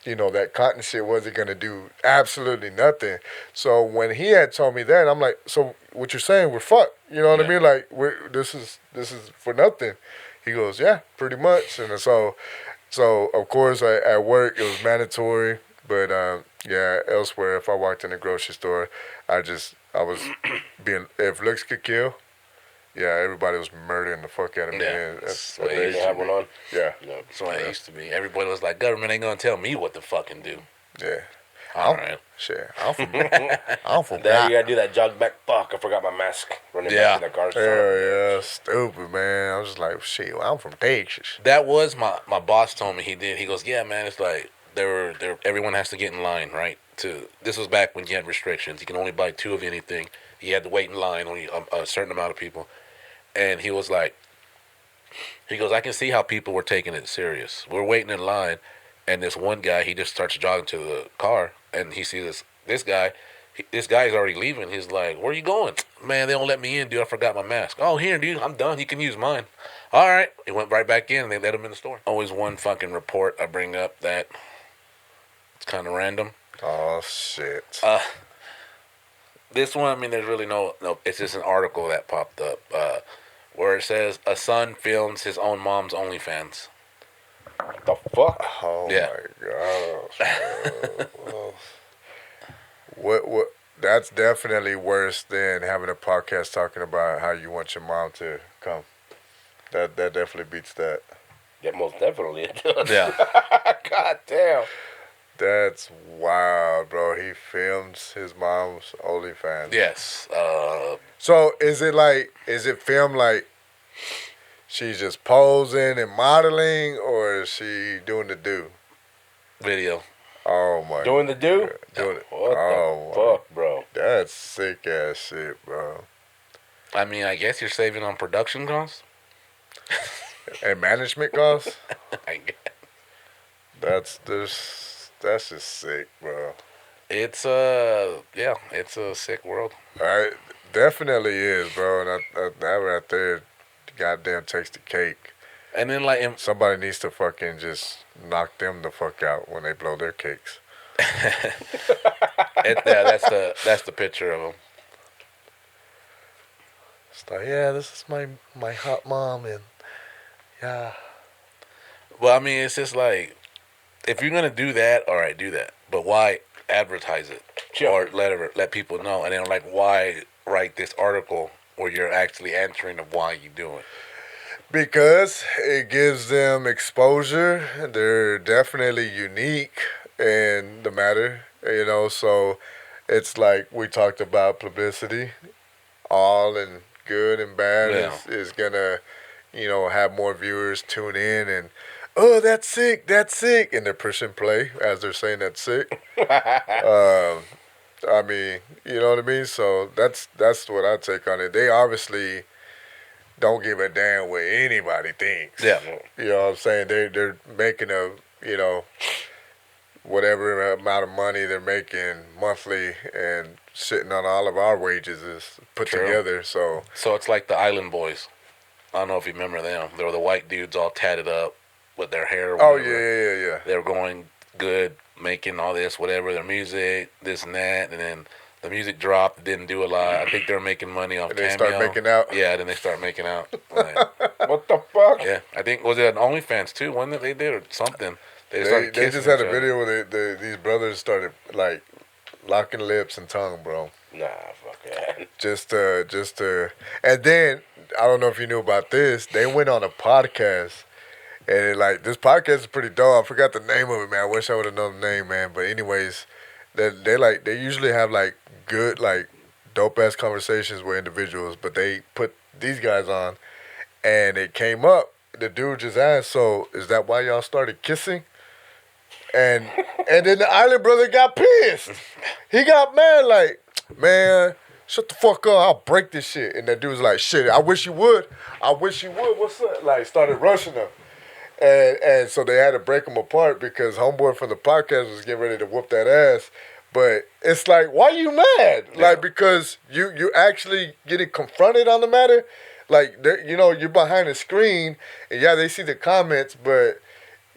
You know, that cotton shit wasn't going to do absolutely nothing. So when he had told me that, I'm like, so what you're saying, we're fucked. You know what I mean? Like, this is for nothing. He goes, yeah, pretty much. And so of course, at work, it was mandatory. But, yeah, elsewhere, if I walked in the grocery store, I was being, if looks could kill, yeah, everybody was murdering the fuck out of me. Yeah. That's what they used to be. on. Yeah. That's what it used to be. Everybody was like, government ain't gonna tell me what to fucking do. Yeah. All right. Shit. I'm from Then you gotta do that jog back. Fuck, I forgot my mask. Running back to the car. Yeah, stupid, man. I was just like, shit, I'm from Texas. That was my boss told me he did. He goes, yeah, man, it's like everyone has to get in line, right? This was back when you had restrictions. You can only buy 2 of anything. You had to wait in line, only a certain amount of people. And he was like, he goes, I can see how people were taking it serious. We're waiting in line, and this one guy, he just starts jogging to the car, and he sees this guy. This guy is already leaving. He's like, where are you going? Man, they don't let me in, dude. I forgot my mask. Oh, here, dude. I'm done. You can use mine. All right. He went right back in, and they let him in the store. Always one fucking report I bring up that it's kind of random. Oh, shit. This one, I mean, there's really no. It's just an article that popped up where it says a son films his own mom's OnlyFans. What the fuck? Oh my gosh. What? That's definitely worse than having a podcast talking about how you want your mom to come. That definitely beats that. Yeah, most definitely it does. Yeah. God damn. That's wild, bro. He films his mom's OnlyFans. Yes. So is it filmed like she's just posing and modeling, or is she doing the do? Video. Oh my. Doing the do? God. Doing it. What the fuck, bro? That's sick ass shit, bro. I mean, I guess you're saving on production costs. And management costs. I guess. That's just sick, bro. It's it's a sick world. It definitely is, bro. And that right there, goddamn takes the cake. And then like somebody needs to fucking just knock them the fuck out when they blow their cakes. That's the picture of him. It's like, yeah, this is my hot mom, and yeah. Well, I mean, it's just like, if you're gonna do that, all right, do that. But why advertise it or let people know? And then like, why write this article where you're actually answering of why you do it? Because it gives them exposure. They're definitely unique in the matter, you know. So it's like we talked about publicity, all and good and bad is gonna, you know, have more viewers tune in and. Oh, that's sick, and they're pushing play as they're saying that's sick. I mean, you know what I mean? So that's what I take on it. They obviously don't give a damn what anybody thinks. Yeah. You know what I'm saying? They're making whatever amount of money they're making monthly and sitting on all of our wages is put together. So it's like the Island Boys. I don't know if you remember them. They were the white dudes all tatted up with their hair. Oh, yeah. They were going good, making all this, whatever, their music, this and that, and then the music dropped, didn't do a lot. I think they were making money off Cameo. They start making out? Yeah, then they start making out. Like, what the fuck? Yeah, I think, was it an OnlyFans too, wasn't it they did, or something? They just had a video where these brothers started, like, locking lips and tongue, bro. Nah, fuck that. Just to, and then, I don't know if you knew about this, they went on a podcast. And this podcast is pretty dope. I forgot the name of it, man. I wish I would have known the name, man. But anyways, they usually have good dope ass conversations with individuals. But they put these guys on, And it came up. The dude just asked, so is that why y'all started kissing? And then the island brother got pissed. He got mad like, man, shut the fuck up. I'll break this shit. And that dude was like, shit, I wish you would. I wish you would. What's up? Like, started rushing him. And so they had to break them apart because homeboy from the podcast was getting ready to whoop that ass. But it's like, why you mad? Yeah. Like, because you actually getting confronted on the matter. Like, you know, you're behind the screen, and yeah, they see the comments, but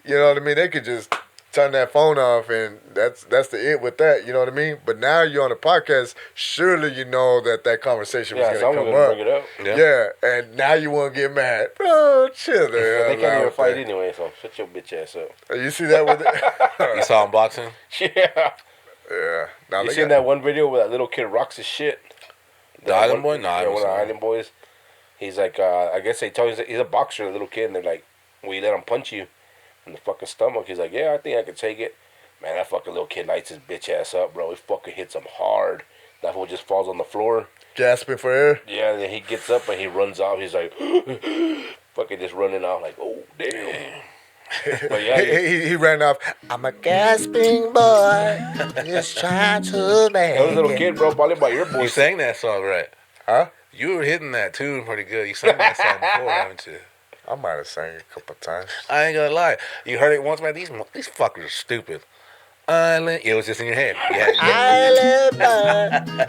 you know what I mean? They could just turn that phone off, and that's the it with that. You know what I mean? But now you're on a podcast. Surely you know that conversation was going to come up. Bring it up. Yeah, and now you want to get mad, bro? Chill there. They can't even fight anyway, so shut your bitch ass up. You see that with it? You saw him boxing? Yeah. Yeah. Now you seen that one video where that little kid rocks his shit? The Island Boy? No, one of the Island Boys. He's like, I guess they tell you he's a boxer, a little kid, and they're like, will you let him punch you in the fucking stomach? He's like, yeah, I think I could take it. Man, that fucking little kid lights his bitch ass up, bro. He fucking hits him hard. That fool just falls on the floor. Gasping for air? Yeah, and then he gets up and he runs off. He's like, fucking just running off like, oh, damn. But yeah, he ran off. I'm a gasping boy, just trying to make it. That little kid, bro, probably by your boy. You sang that song right. Huh? You were hitting that tune pretty good. You sang that song before, haven't you? I might have sang it a couple of times. I ain't gonna lie. You heard it once, man. These fuckers are stupid. Island. It was just in your head. Island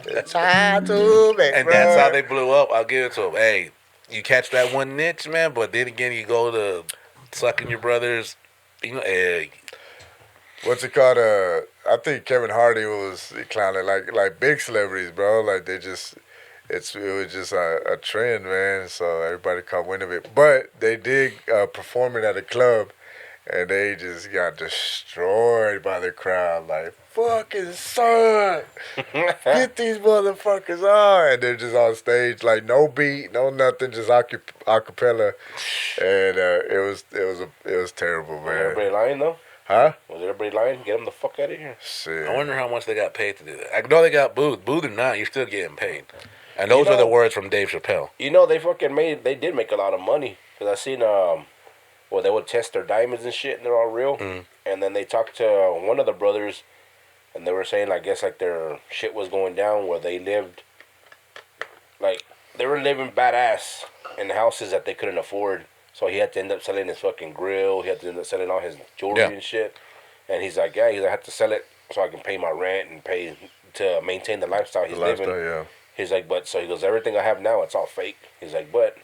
boy, trying to make. And that's how they blew up. I'll give it to them. Hey, you catch that one niche, man. But then again, you go to sucking your brother's, you know, egg. What's it called? I think Kevin Hardy was clowning like big celebrities, bro. Like they just, it was just a trend, man. So everybody caught wind of it. But they did perform it at a club, and they just got destroyed by the crowd. Like, fucking son, get these motherfuckers on. And they're just on stage, like no beat, no nothing, just acapella. And it was terrible, man. Everybody lying though? Huh? Was everybody lying? Get them the fuck out of here. Shit. I wonder how much they got paid to do that. I know they got booed. Booed or not, you're still getting paid. And those are the words from Dave Chappelle. You know, they did make a lot of money. Because I seen, they would test their diamonds and shit, and they're all real. Mm. And then they talked to one of the brothers, and they were saying, I guess, like, their shit was going down where they lived. Like, they were living badass in houses that they couldn't afford. So he had to end up selling his fucking grill. He had to end up selling all his jewelry and shit. And he's like, I had to sell it so I can pay my rent and pay to maintain the lifestyle he's living. Yeah. He's like, so he goes, everything I have now, it's all fake. He's like, but.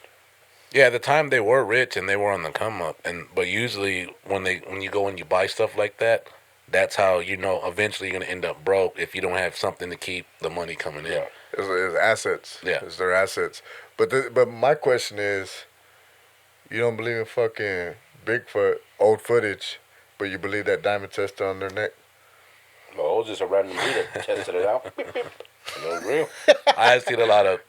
Yeah, at the time they were rich and they were on the come up. But usually when you go and you buy stuff like that, that's how you know eventually you're going to end up broke if you don't have something to keep the money coming in. Yeah. It's assets. Yeah. It's their assets. But my question is, you don't believe in fucking Bigfoot, old footage, but you believe that diamond tester on their neck? No, it was just a random dude that tested it out. It was real. I have seen a lot of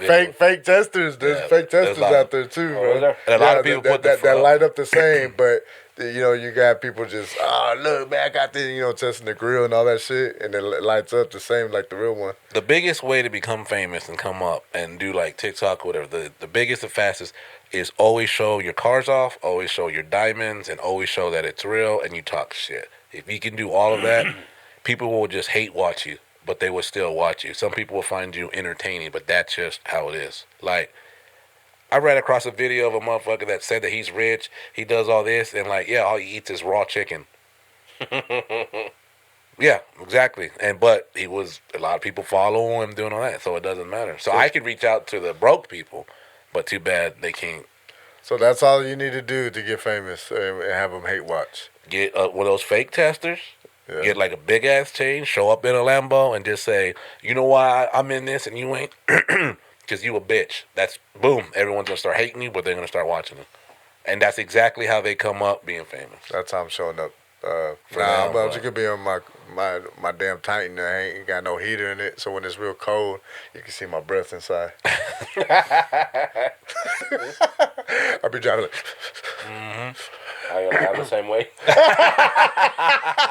fake testers. There's fake testers out there too, bro. And a lot of people put that light up the same, but you got people just look, man, I got this, testing the grill and all that shit, and it lights up the same like the real one. The biggest way to become famous and come up and do like TikTok or whatever, the biggest and fastest is always show your cars off, always show your diamonds, and always show that it's real and you talk shit. If you can do all of that, people will just hate watch you, but they will still watch you. Some people will find you entertaining, but that's just how it is. Like, I ran across a video of a motherfucker that said that he's rich, he does all this, and like, yeah, all he eats is raw chicken. Yeah, exactly. But a lot of people follow him doing all that, so it doesn't matter. So I can reach out to the broke people, but too bad they can't. So that's all you need to do to get famous and have them hate watch. Get one of those fake testers. Yeah. Get like a big ass chain, show up in a Lambo, and just say, you know why I'm in this and you ain't? Because you a bitch. That's boom. Everyone's gonna start hating you, but they're gonna start watching you. And that's exactly how they come up being famous. That's how I'm showing up. But you could be on my damn Titan. I ain't got no heater in it, so when it's real cold, you can see my breath inside. I'll be driving like. I'm the same way. Hey,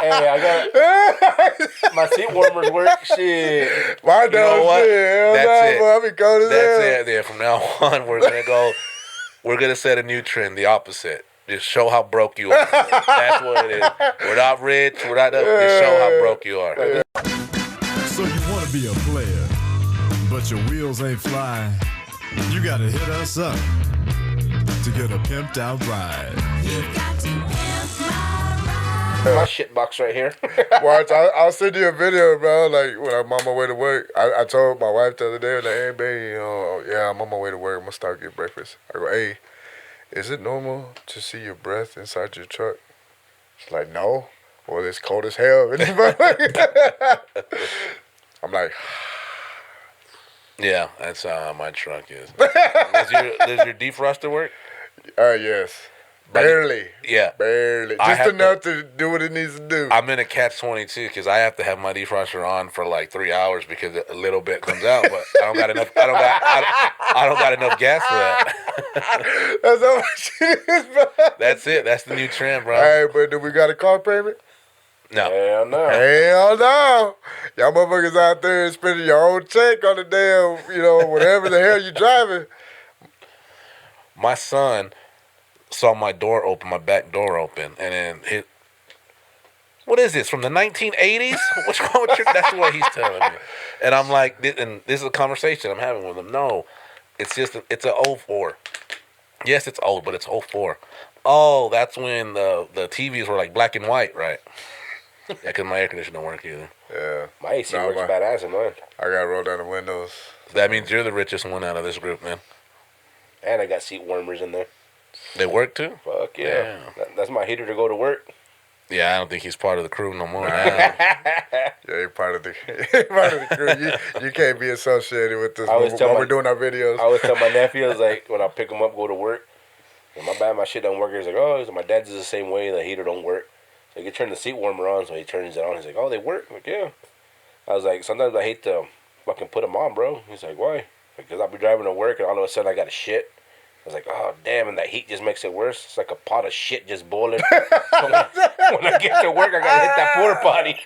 I got my seat warmers work. Shit. My damn shit. That's it. I'll be cold as hell. That's it. From now on, we're gonna go We're gonna set a new trend, the opposite. Just show how broke you are. That's what it is. We're not rich. We're not. Just show how broke you are. So you want to be a player, but your wheels ain't flying. You gotta hit us up to get a pimped out ride. You got to pimp my ride. My shit box right here. Watch, I'll send you a video, bro. Like when I'm on my way to work, I told my wife the other day, like, hey, baby, yeah, I'm on my way to work. I'm gonna start getting breakfast. I go, hey, is it normal to see your breath inside your truck? She's like, no. Well, it's cold as hell. I'm like, yeah, that's how my truck is. Does your defroster work? Yes. Barely. Yeah. Barely. Just enough to do what it needs to do. I'm in a catch-22 because I have to have my defroster on for like 3 hours because a little bit comes out, but I don't got enough. I don't got enough gas for that. That's how much it is, bro. That's it. That's the new trend, bro. Hey, but do we got a car payment? No. Hell no. Hell no. Y'all motherfuckers out there spending your own check on the damn, whatever the hell you driving. My son saw my door open, my back door open, and then hit. What is this, from the 1980s? What's wrong with you? That's what he's telling me. And I'm like, and this is a conversation I'm having with him. No, it's an 04. Yes, it's old, but it's 04. Oh, that's when the TVs were like black and white, right? Yeah, because my air conditioner don't work either. Yeah. My AC works badass in mine. I got to roll down the windows. That means you're the richest one out of this group, man. And I got seat warmers in there. They work too? Fuck yeah. That's my heater to go to work. Yeah, I don't think he's part of the crew no more. Yeah, you're part of the crew. You can't be associated with this when we're doing our videos. I always tell my nephew, I was like, when I pick him up, go to work, and my shit don't work. He's like, oh, my dad's is the same way. The heater don't work. So you turn the seat warmer on, so he turns it on. He's like, oh, they work? I'm like, yeah. I was like, sometimes I hate to fucking put them on, bro. He's like, why? Because I'll be driving to work, and all of a sudden I got a shit. I was like, oh, damn, and that heat just makes it worse. It's like a pot of shit just boiling. So when I get to work, I got to hit that porta potty.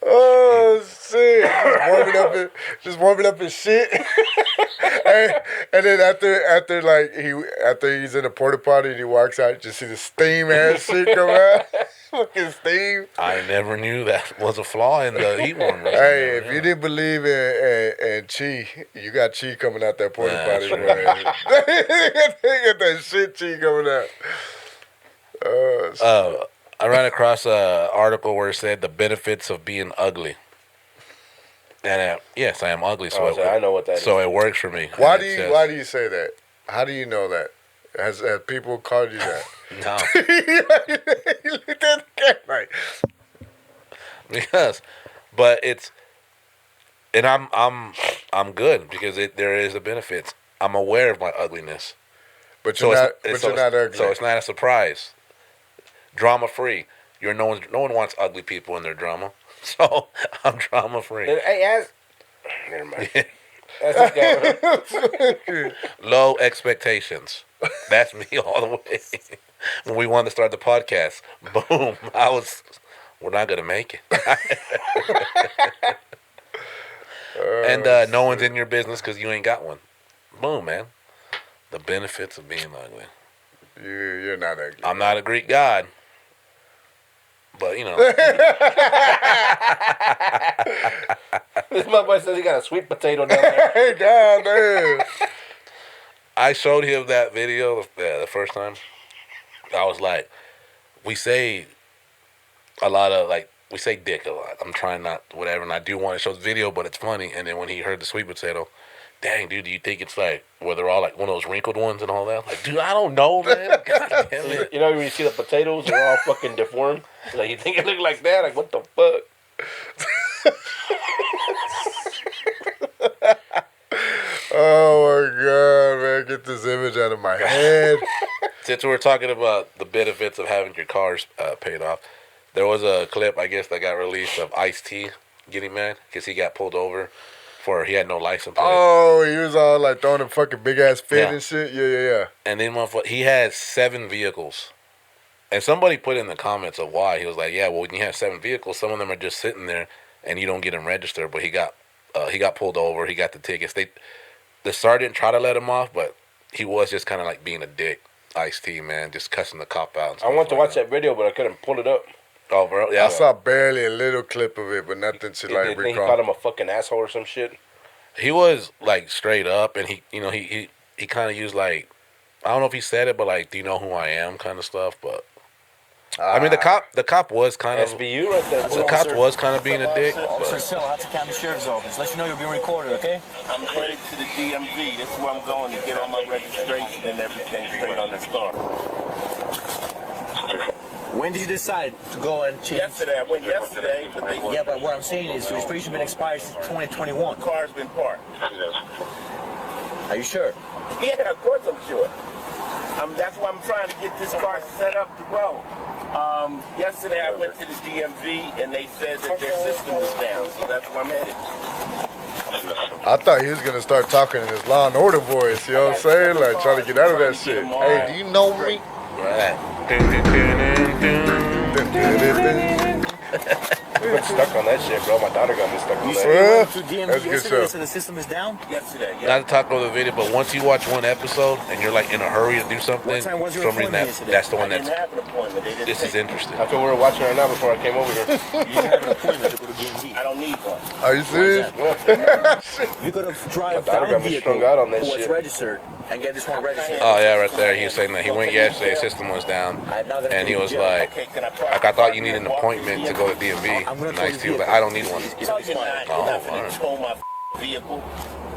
Oh, shit. Just warming up his shit. and then after he's in the porta potty and he walks out, you just see the steam-ass shit come out. Fucking steam. I never knew that was a flaw in the heat warmer. Hey, if you didn't believe in chi, you got chi coming out that porta potty. They got that shit chi coming out. I ran across an article where it said the benefits of being ugly. And yes, I am ugly, so I know what that is. So it works for me. Why do you say that? How do you know that? Has people called you that? No. You looked at the camera. Because, but it's, and I'm good because there is the benefits. I'm aware of my ugliness. But you're not ugly. So it's not a surprise. Drama free. No one wants ugly people in their drama. So I'm drama free. Hey, never mind. Low expectations. That's me all the way. When we wanted to start the podcast, boom, we're not gonna make it. And no one's in your business because you ain't got one. Boom, man. The benefits of being ugly. You're not ugly. I'm not a Greek god. But, you know. This motherfucker says he got a sweet potato down there. God damn. I showed him that video the first time. I was like, we say a lot of, we say dick a lot. I'm trying not, whatever, and I do want to show the video, but it's funny. And then when he heard the sweet potato, dang, dude, do you think it's one of those wrinkled ones and all that? Dude, I don't know, man. God damn it. You know when you see the potatoes, they're all fucking deformed? You think it look like that? What the fuck? Oh my God, man. Get this image out of my head. Since we're talking about the benefits of having your cars paid off, there was a clip, I guess, that got released of Ice-T getting mad because he got pulled over he had no license plate. Oh, he was all throwing a fucking big ass fit and shit. Yeah. And then he had 7 vehicles. And somebody put in the comments of why. He was like, yeah, well, when you have 7 vehicles, some of them are just sitting there and you don't get them registered. But he got pulled over. He got the tickets. The sergeant tried to let him off, but he was just kind of like being a dick. Ice-T, man, just cussing the cop out. I wanted to watch that video, but I couldn't pull it up. Oh, bro, yeah. I saw barely a little clip of it, but nothing to like Think he recall. called him a fucking asshole or some shit? He was like straight up, and he kind of used like, I don't know if he said it, but like, do you know who I am, kind of stuff. But I mean, the cop was kind of SBU right there. The cop was kind of being a dick. Officer Sill, Hudson County Sheriff's Office. Let you know you're being recorded, okay? I'm headed to the DMV. This is where I'm going to get all my registration and everything straight on this car. When did you decide to go and change? Yesterday. I went yesterday. But yeah, but what I'm saying is your registration been expired since 2021. The car's been parked. Are you sure? Yeah, of course I'm sure. That's why I'm trying to get this car set up to go. Yesterday I went to the DMV and they said that their system was down, so that's where I'm headed. I thought he was gonna start talking in his Law and Order voice, you know what I'm saying? Like trying to get out of that shit. Hey, do you know me? We got stuck on that shit, bro. My daughter got me stuck on that. To DMV That's good yesterday, stuff. so the system is down? Yesterday, Not to talk over the video, but once you watch one episode and you're like in a hurry to do something, What time was for your some reason appointment that's the one I didn't that's have an appointment. They didn't this is interesting. That's what we were watching right now before I came over here. You didn't have an appointment to go to DMV. I don't need one. Are you serious? You could have drive My daughter down got me vehicle strung out on that who was shit. registered and get this one registered. Oh yeah, right there. He was saying that he went yesterday, his system was down, and he was like, I thought you need an appointment to go to DMV. And Ice-T was like, I don't need one. You're not going to tow my vehicle.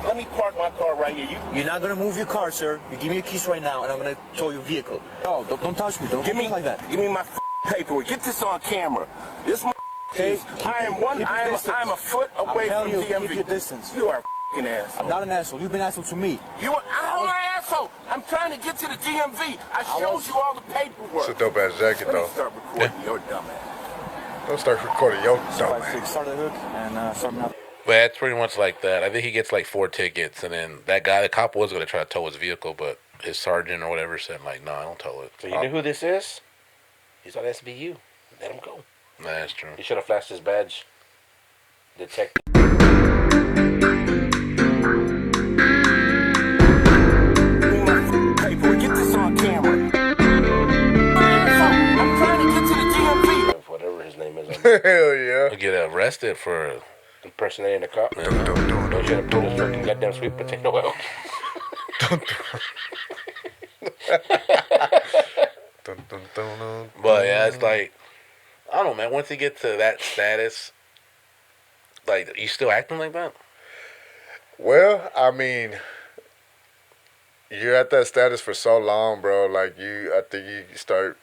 Let me park my car right here. You're not gonna move your car, sir. You give me your keys right now, and I'm gonna tow your vehicle. No, don't touch me. Don't Give me like that. Give me my paperwork. Get this on camera. This is. I am a foot away from DMV. Keep your distance. You are an asshole. I'm not an asshole. You've been an asshole to me. I'm an asshole. I'm trying to get to the DMV. I showed you all the paperwork. It's a dope ass jacket Let me though. start recording your dumb ass. Don't start recording your dumb So ass. start the hook and start now. But it's pretty much like that. I think he gets like 4 tickets, and then that guy, the cop, was gonna try to tow his vehicle, but his sergeant or whatever said like, no, I don't tow it. So you know who this is? He's on SBU. Let him go. Nah, that's true. He should have flashed his badge. Detective. Paperwork. Get this on camera. I'm trying to get to the DMV. Whatever his name is. Hell yeah. He'll get arrested for Impersonating a cop. Don't should have pulled his fucking goddamn sweet potato out. But yeah, it's like, I don't know, man. Once you get to that status, like, you still acting like that? Well, I mean, you're at that status for so long, bro. Like I think you start,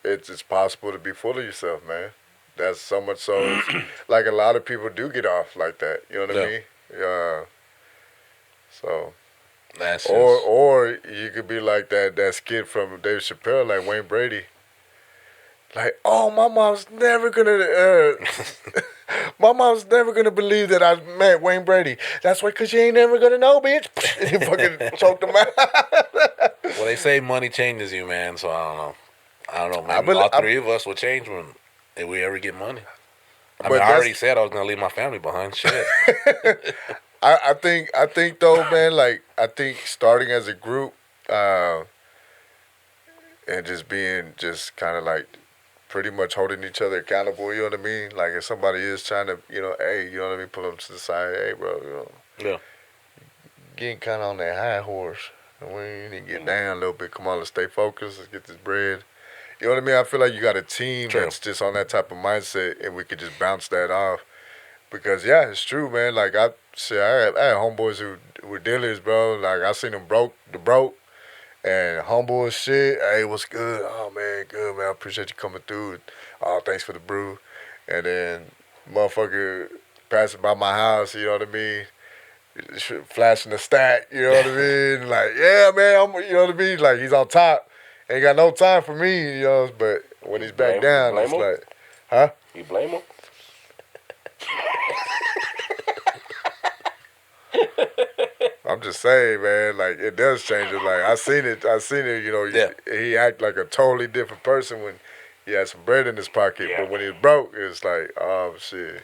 it's possible to be full of yourself, man. That's so much so. Like a lot of people do get off like that. You know what I mean? So. That's or you could be like that skit from Dave Chappelle, like Wayne Brady. Like, oh, my mom's never gonna believe that I met Wayne Brady. That's why, cause you ain't never gonna know, bitch. And he fucking choked him out. Well, they say money changes you, man. So I don't know. Maybe all three of us will change when if we ever get money. I mean, I already said I was gonna leave my family behind. Shit. I think though, man. Like, I think starting as a group, and just being kind of like pretty much holding each other accountable. You know what I mean? Like if somebody is trying to, hey, you know what I mean, pull them to the side. Hey, bro, yeah, getting kind of on that high horse. And we need to get down a little bit. Come on, let's stay focused. Let's get this bread. You know what I mean? I feel like you got a team that's just on that type of mindset, and we could just bounce that off. Because yeah, it's true, man. Like I had homeboys who were dealers, bro. Like I seen them broke, and humble as shit. Hey, what's good? Oh man, good man. I appreciate you coming through. Oh, thanks for the brew. And then motherfucker passing by my house, you know what I mean? Flashing the stack, you know what I mean? Like, yeah, man, you know what I mean? Like he's on top. Ain't got no time for me, but when he's back down, it's like, huh? You blame him? I'm just saying, man, like it does change it. Like I seen it, he act like a totally different person when he had some bread in his pocket. But when he's broke, it's like, oh shit.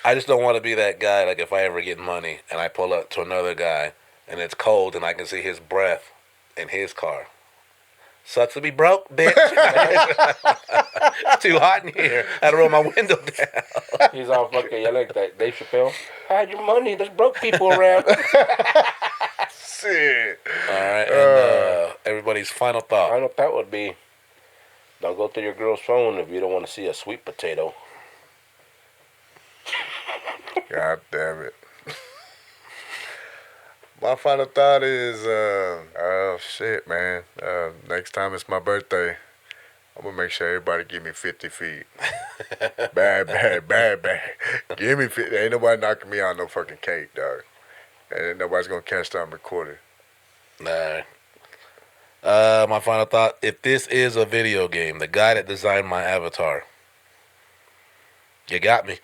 I just don't want to be that guy, like if I ever get money and I pull up to another guy and it's cold, and I can see his breath in his car. Sucks to be broke, bitch. It's too hot in here. I had to roll my window down. He's all fucking yelling like that Dave Chappelle. Hide your money. There's broke people around. Shit. All right, and everybody's final thought. Final thought would be, don't go through your girl's phone if you don't want to see a sweet potato. God damn it. My final thought is, oh shit, man. Next time it's my birthday, I'm gonna make sure everybody give me 50 feet. bad. Give me 50. Ain't nobody knocking me out no fucking cake, dog. And nobody's gonna catch that and record it. Nah. My final thought, if this is a video game, the guy that designed my avatar, you got me.